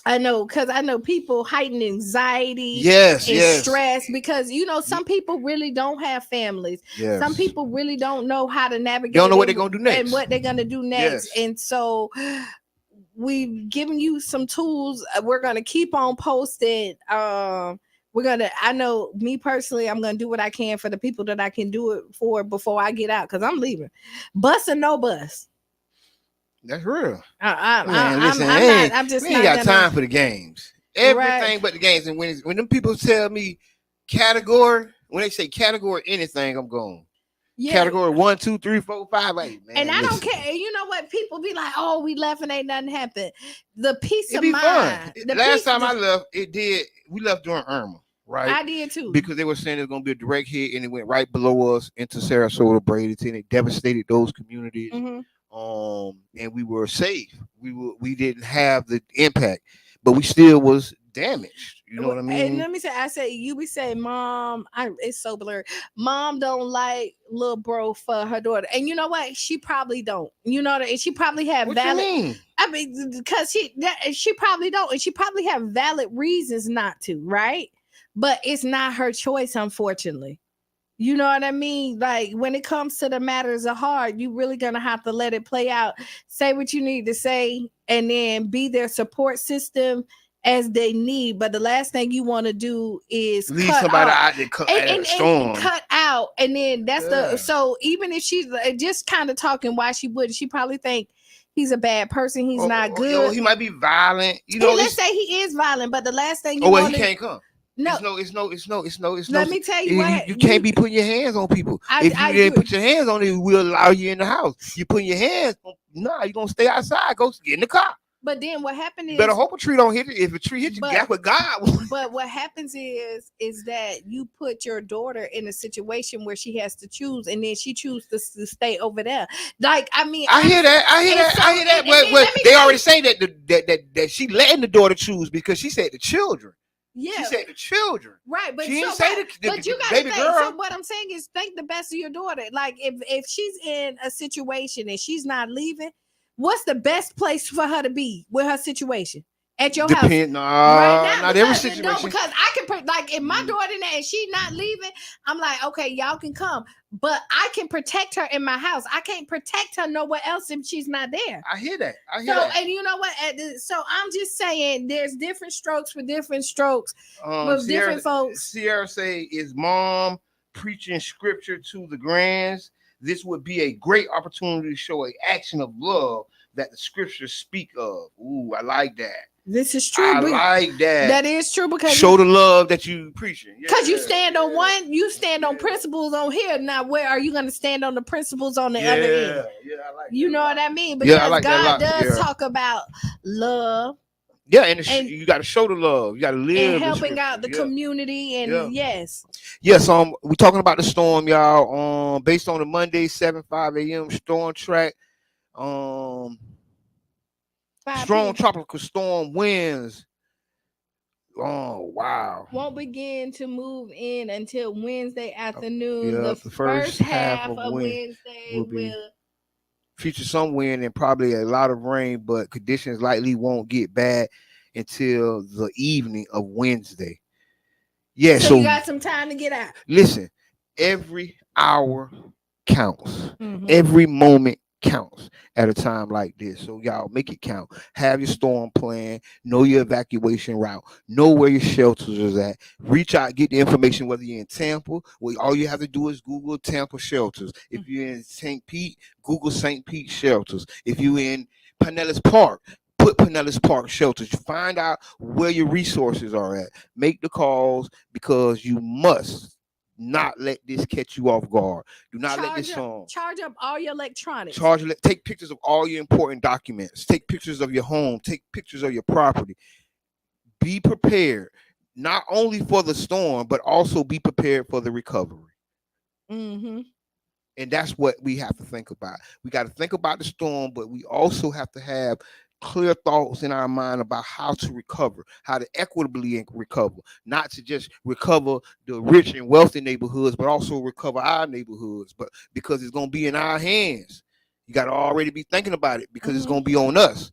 I know, because I know people heighten anxiety, and stress, because you know some people really don't have families. Yes. Some people really don't know how to navigate. They don't know what they're gonna do next and what they're gonna do next, and so. We've given you some tools. We're going to keep on posting. I know me personally, I'm going to do what I can for the people that I can do it for before I get out, because I'm leaving. Bus or no bus. That's real. I'm just we ain't got time for the games. Everything but the games. And when them people tell me category, when they say category anything, I'm going. Yeah. Category 1, 2, 3, 4, 5, 8. Man, and I don't care. You know what? People be like, "Oh, we left and ain't nothing happened." The peace of mind. Last time I left, we left during Irma, right? I did too, because they were saying it was going to be a direct hit, and it went right below us into Sarasota, Bradenton. It devastated those communities, and we were safe. We didn't have the impact, but we still was damaged. You know what I mean? And let me say, you be saying, Mom, it's so blurred. Mom don't like little bro for her daughter. And you know what? She probably don't. You know, and she probably have valid. You mean? I mean, because she probably don't. And she probably have valid reasons not to, right? But it's not her choice, unfortunately. You know what I mean? Like when it comes to the matters of heart, you really gonna have to let it play out. Say what you need to say, and then be their support system as they need. But the last thing you want to do is leave somebody out there and cut out. And then that's so even if she's just kind of talking why she wouldn't, she probably think he's a bad person. He's not good. He might be violent. You know, let's say he is violent, but the last thing he can't come. No, it's no. Let me tell you what. You can't be putting your hands on people. If you didn't put your hands on it, we'll allow you in the house. You putting your hands on, you're gonna stay outside. Go get in the car. But then what happened is, better hope a tree don't hit you. If a tree hit you, that's what God. But what happens is that you put your daughter in a situation where she has to choose, and then she chooses to stay over there. Like, I mean, I hear that. But they already say that she letting the daughter choose because she said the children. Yeah, she said the children. Right, but she didn't say the but you gotta baby think, girl. so what I'm saying is think the best of your daughter. Like if she's in a situation and she's not leaving, what's the best place for her to be with her situation? At your house. Right now, not every situation. No, because I can like if my daughter and she's not leaving, I'm like, okay, y'all can come, but I can protect her in my house. I can't protect her nowhere else if she's not there. I hear that. And you know what? So I'm just saying, there's different strokes for different strokes with different folks. Sierra say, is mom preaching scripture to the grands? This would be a great opportunity to show an action of love that the scriptures speak of. Ooh, I like that. This is true. I like that. That is true because show the love that you preaching. Because you stand on one, you stand on principles on here. Now, where are you going to stand on the principles on the other end? Yeah, I like that. You know what I mean? Because like God does talk about love. Yeah, and you got to show the love. You got to live and helping out the community. And yes, we're talking about the storm, y'all. Based on the Monday 7:05 a.m. storm track. Strong tropical storm winds Oh wow. Won't begin to move in until Wednesday afternoon. Yeah, The first half of Wednesday will be will feature some wind and probably a lot of rain, but conditions likely won't get bad until the evening of Wednesday. Yeah, so so you got some time to get out. listen, every hour counts. Mhm. Every moment counts at a time like this. So y'all make it count. Have your storm plan, know your evacuation route, know where your shelters is at. Reach out, get the information whether you're in Tampa. Well, all you have to do is Google Tampa shelters. If you're in St. Pete, Google St. Pete shelters. If you're in Pinellas Park, put Pinellas Park shelters. Find out where your resources are at. Make the calls because you must not let this catch you off guard. Do not let this song charge up all your electronics. Take pictures of all your important documents. Take pictures of your home. Take pictures of your property. Be prepared, not only for the storm, but also be prepared for the recovery. Mm-hmm. And that's what we have to think about. We got to think about the storm, but we also have to have clear thoughts in our mind about how to recover, how to equitably recover, not to just recover the rich and wealthy neighborhoods, but also recover our neighborhoods. But because it's going to be in our hands, you got to already be thinking about it because it's going to be on us.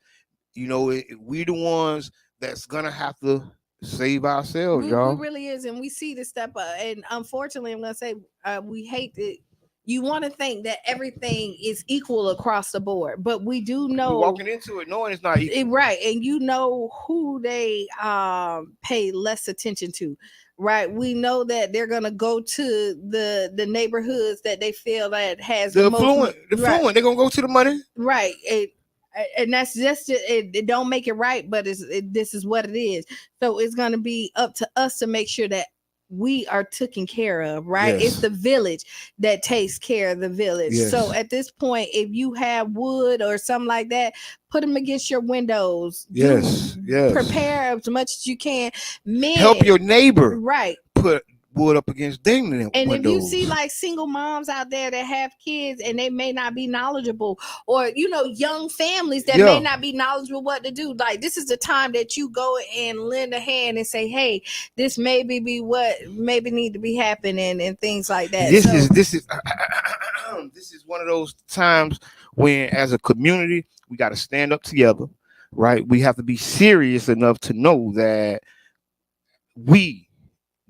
You know, we the ones that's going to have to save ourselves, y'all. We really is, and we see this step up. And unfortunately, I'm going to say we hate it. You want to think that everything is equal across the board, but we do know we're walking into it knowing it's not equal. Right, and you know who they pay less attention to, right? We know that they're gonna go to the neighborhoods that they feel that has the affluent. Right. They're gonna go to the money, right? And that's just it don't make it right, but this is what it is. So it's gonna be up to us to make sure that we are taken care of, right? Yes. It's the village that takes care of the village. Yes. So at this point, if you have wood or something like that, put them against your windows. Yes. Prepare as much as you can. Men, help your neighbor. Right. Put wood up against them windows. If you see like single moms out there that have kids and they may not be knowledgeable, or young families that may not be knowledgeable what to do, like this is the time that you go and lend a hand and say, hey, this maybe be what maybe need to be happening and things like that. This is one of those times when as a community we got to stand up together, right? We have to be serious enough to know that we,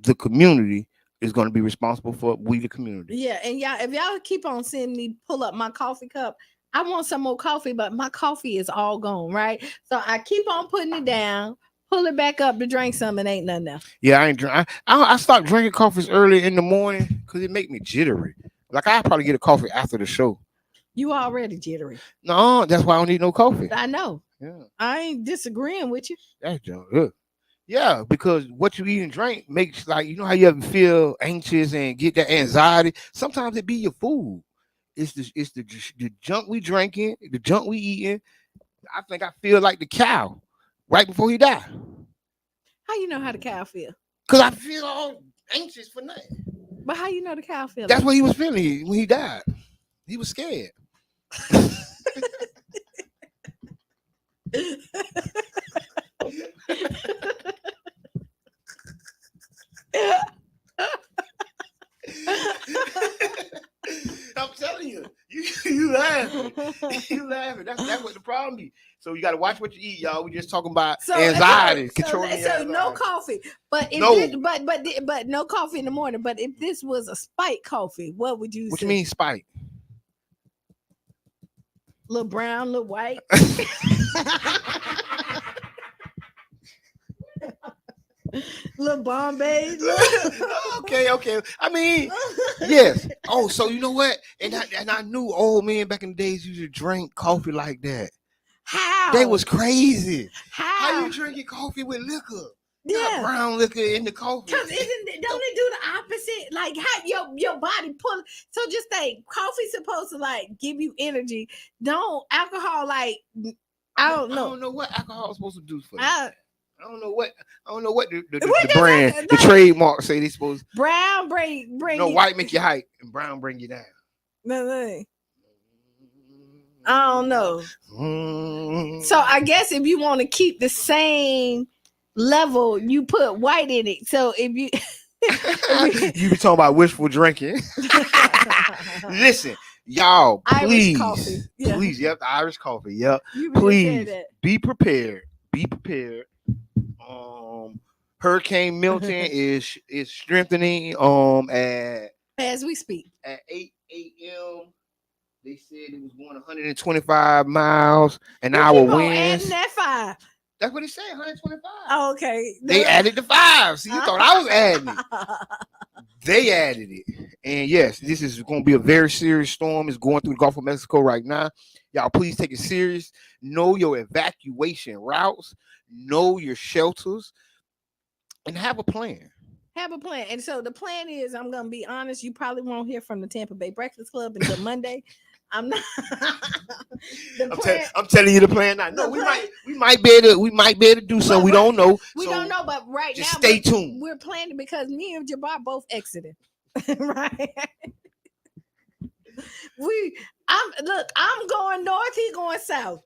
the community, is going to be responsible for we, the community. Yeah, and if y'all keep on seeing me pull up my coffee cup, I want some more coffee, but my coffee is all gone, right? So I keep on putting it down, pull it back up to drink some, and ain't nothing else. Yeah, I ain't drink. I stopped drinking coffees early in the morning because it make me jittery. Like I probably get a coffee after the show. You already jittery. No, that's why I don't need no coffee. I know. Yeah, I ain't disagreeing with you. That's good. Yeah, because what you eat and drink makes, like, you know how you ever feel anxious and get that anxiety? Sometimes it be your food. It's the junk we drinking, the junk we eating. I think I feel like the cow right before he died. How you know how the cow feel? Because I feel all anxious for nothing. But how you know the cow feel? That's what he was feeling when he died. He was scared. I'm telling you, you laughing. You laughing. That's what the problem be. So you got to watch what you eat, y'all. We just talking about anxiety, controlling anxiety. No coffee, but but no coffee in the morning. But if this was a spike coffee, what would you? What say? You mean spike? Little brown, little white. Little Bombay. Okay. I mean, yes. Oh, so you know what? And I knew old men back in the days used to drink coffee like that. How? They was crazy. How you drinking coffee with liquor? Yeah, not brown liquor in the coffee. Because don't it do the opposite? Like how your body pull. So just think, coffee's supposed to like give you energy. Don't alcohol like I don't know. I don't know what alcohol is supposed to do for you. I don't know what the brand, the trademark say they supposed. Brown bring. No, white make you hype and brown bring you down. No. I don't know. So I guess if you want to keep the same level, you put white in it. So if you you be talking about wishful drinking. Listen, y'all, Irish please, coffee. Yeah. please, yep, the Irish coffee, yep. You Please said that. be prepared. Be prepared. Hurricane Milton is strengthening as we speak at 8 a.m. They said it was going 125 miles an hour winds. Adding that 5. That's what he said, 125. Oh, okay. They added the 5. See, you thought I was adding it. They added it. And yes, this is going to be a very serious storm. It's going through the Gulf of Mexico right now. Y'all, please take it serious. Know your evacuation routes. Know your shelters. And have a plan. Have a plan. And so the plan is, I'm going to be honest, you probably won't hear from the Tampa Bay Breakfast Club until Monday. I'm not. I'm telling you the plan now. No, we might be able to do something. We don't know. We don't know, but right now, stay tuned. We're planning because me and Jabbar both exited. Right. I'm going north, he going south.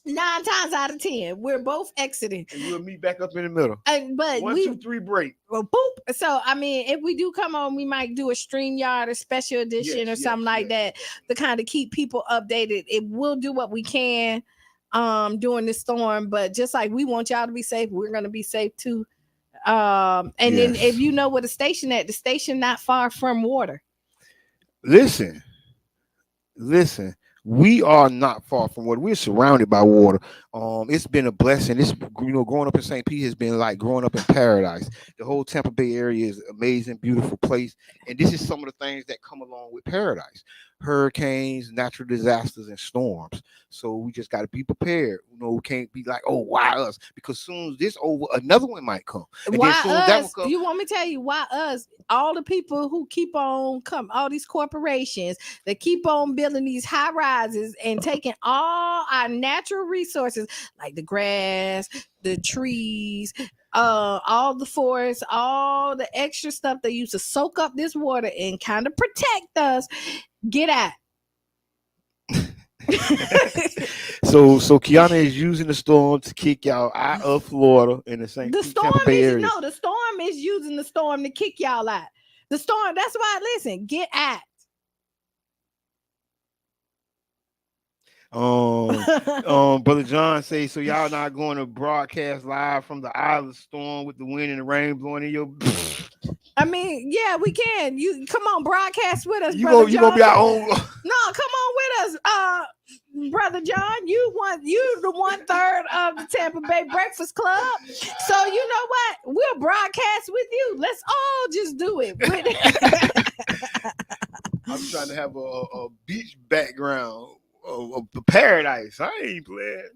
9 times out of 10, we're both exiting. And we'll meet back up in the middle. But 1, 2, 3 break. Well, boop. So I mean, if we do come on, we might do a StreamYard, a special edition, or something like that to kind of keep people updated. It will do what we can during this storm, but just like we want y'all to be safe, we're gonna be safe too. Then if you know where the station at, the station not far from water. Listen. We are not far from water. We're surrounded by water. It's been a blessing. This, growing up in St. Pete has been like growing up in paradise. The whole Tampa Bay area is an amazing, beautiful place. And this is some of the things that come along with paradise: hurricanes, natural disasters, and storms. So we just got to be prepared. We can't be like, oh, why us? Because soon as this over, another one might come. And why us? You want me to tell you why us? All the people who keep on all these corporations that keep on building these high rises and taking all our natural resources like the grass, the trees, all the forests, all the extra stuff they use to soak up this water and kind of protect us. Get out. So Kiana is using the storm to kick y'all out of Florida in the St. Tampa Bay area. No, the storm is using the storm to kick y'all out. The storm, that's why, listen, get out. Brother John say, so y'all not going to broadcast live from the eye of the storm with the wind and the rain blowing in your I mean, yeah, we can. You come on, broadcast with us. You gonna be our own. No, come on with us, Brother John. You the 1/3 of the Tampa Bay Breakfast Club. So you know what? We'll broadcast with you. Let's all just do it. I'm trying to have a beach background of the paradise. I ain't playing.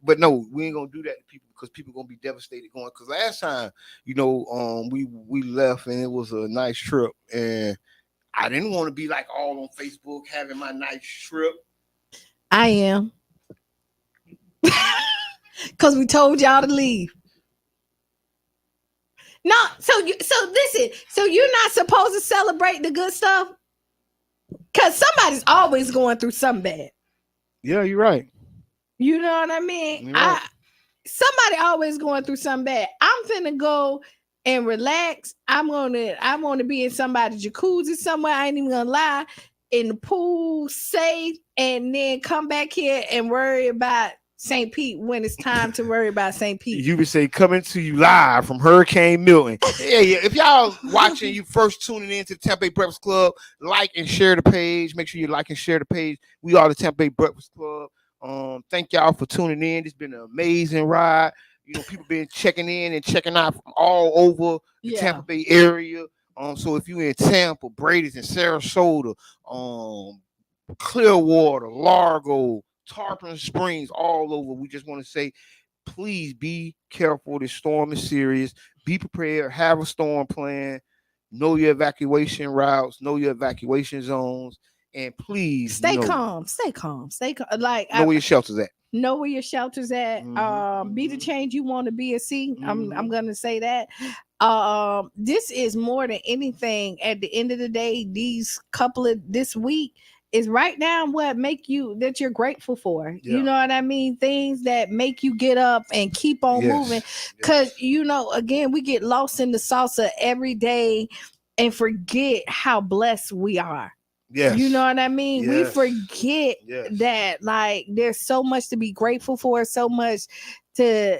But no, we ain't gonna do that to people because people gonna be devastated going. Because last time, we left and it was a nice trip, and I didn't want to be like all on Facebook having my nice trip. I am, because we told y'all to leave. No, so listen. So you're not supposed to celebrate the good stuff. Because somebody's always going through something bad. Yeah, you're right. You know what I mean? Right. Somebody always going through something bad. I'm finna go and relax. I want to be in somebody's jacuzzi somewhere. I ain't even gonna lie. In the pool, safe, and then come back here and worry about St. Pete when it's time to worry about St. Pete. You would say coming to you live from Hurricane Milton. Yeah. If y'all watching, you first tuning in to the Tampa Bay Breakfast Club, like and share the page. Make sure you like and share the page. We are the Tampa Bay Breakfast Club. Thank y'all for tuning in. It's been an amazing ride. People been checking in and checking out from all over the Tampa Bay area. So if you're in Tampa, Bradenton, and Sarasota, Clearwater, Largo, Tarpon Springs, all over, we just want to say, please be careful. This storm is serious. Be prepared. Have a storm plan. Know your evacuation routes. Know your evacuation zones. And please stay calm. Like, know where your shelter's at. Know where your shelter's at. Mm-hmm. Be the change you want to be and see. Mm-hmm. I'm gonna say that. This is more than anything. At the end of the day, this week is write down what make you that you're grateful for. Yeah. You know what I mean? Things that make you get up and keep on moving. Because again, we get lost in the salsa every day and forget how blessed we are. Yes. You know what I mean? Yes. We forget that like there's so much to be grateful for, so much to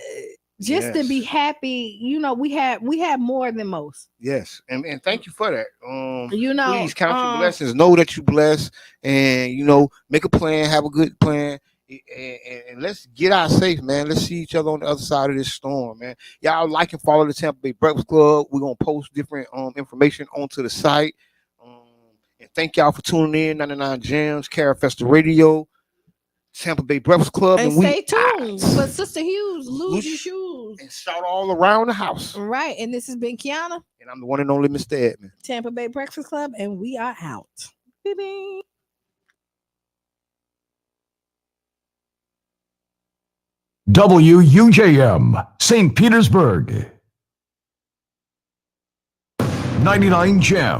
just to be happy. We have more than most. Yes. And thank you for that. Please count your blessings. Know that you blessed, and make a plan, have a good plan. And let's get out safe, man. Let's see each other on the other side of this storm, man. Y'all like and follow the Tampa Bay Breakfast Club. We're gonna post different information onto the site. And thank y'all for tuning in. 99 Gems, Carafesta Radio, Tampa Bay Breakfast Club, and stay tuned for Sister Hughes. Lose your shoes and shout all around the house. Right, and this has been Kiana, and I'm the one and only Mr. Edmund. Tampa Bay Breakfast Club, and we are out. Bye-bye. WUJM, St. Petersburg. 99 Gem.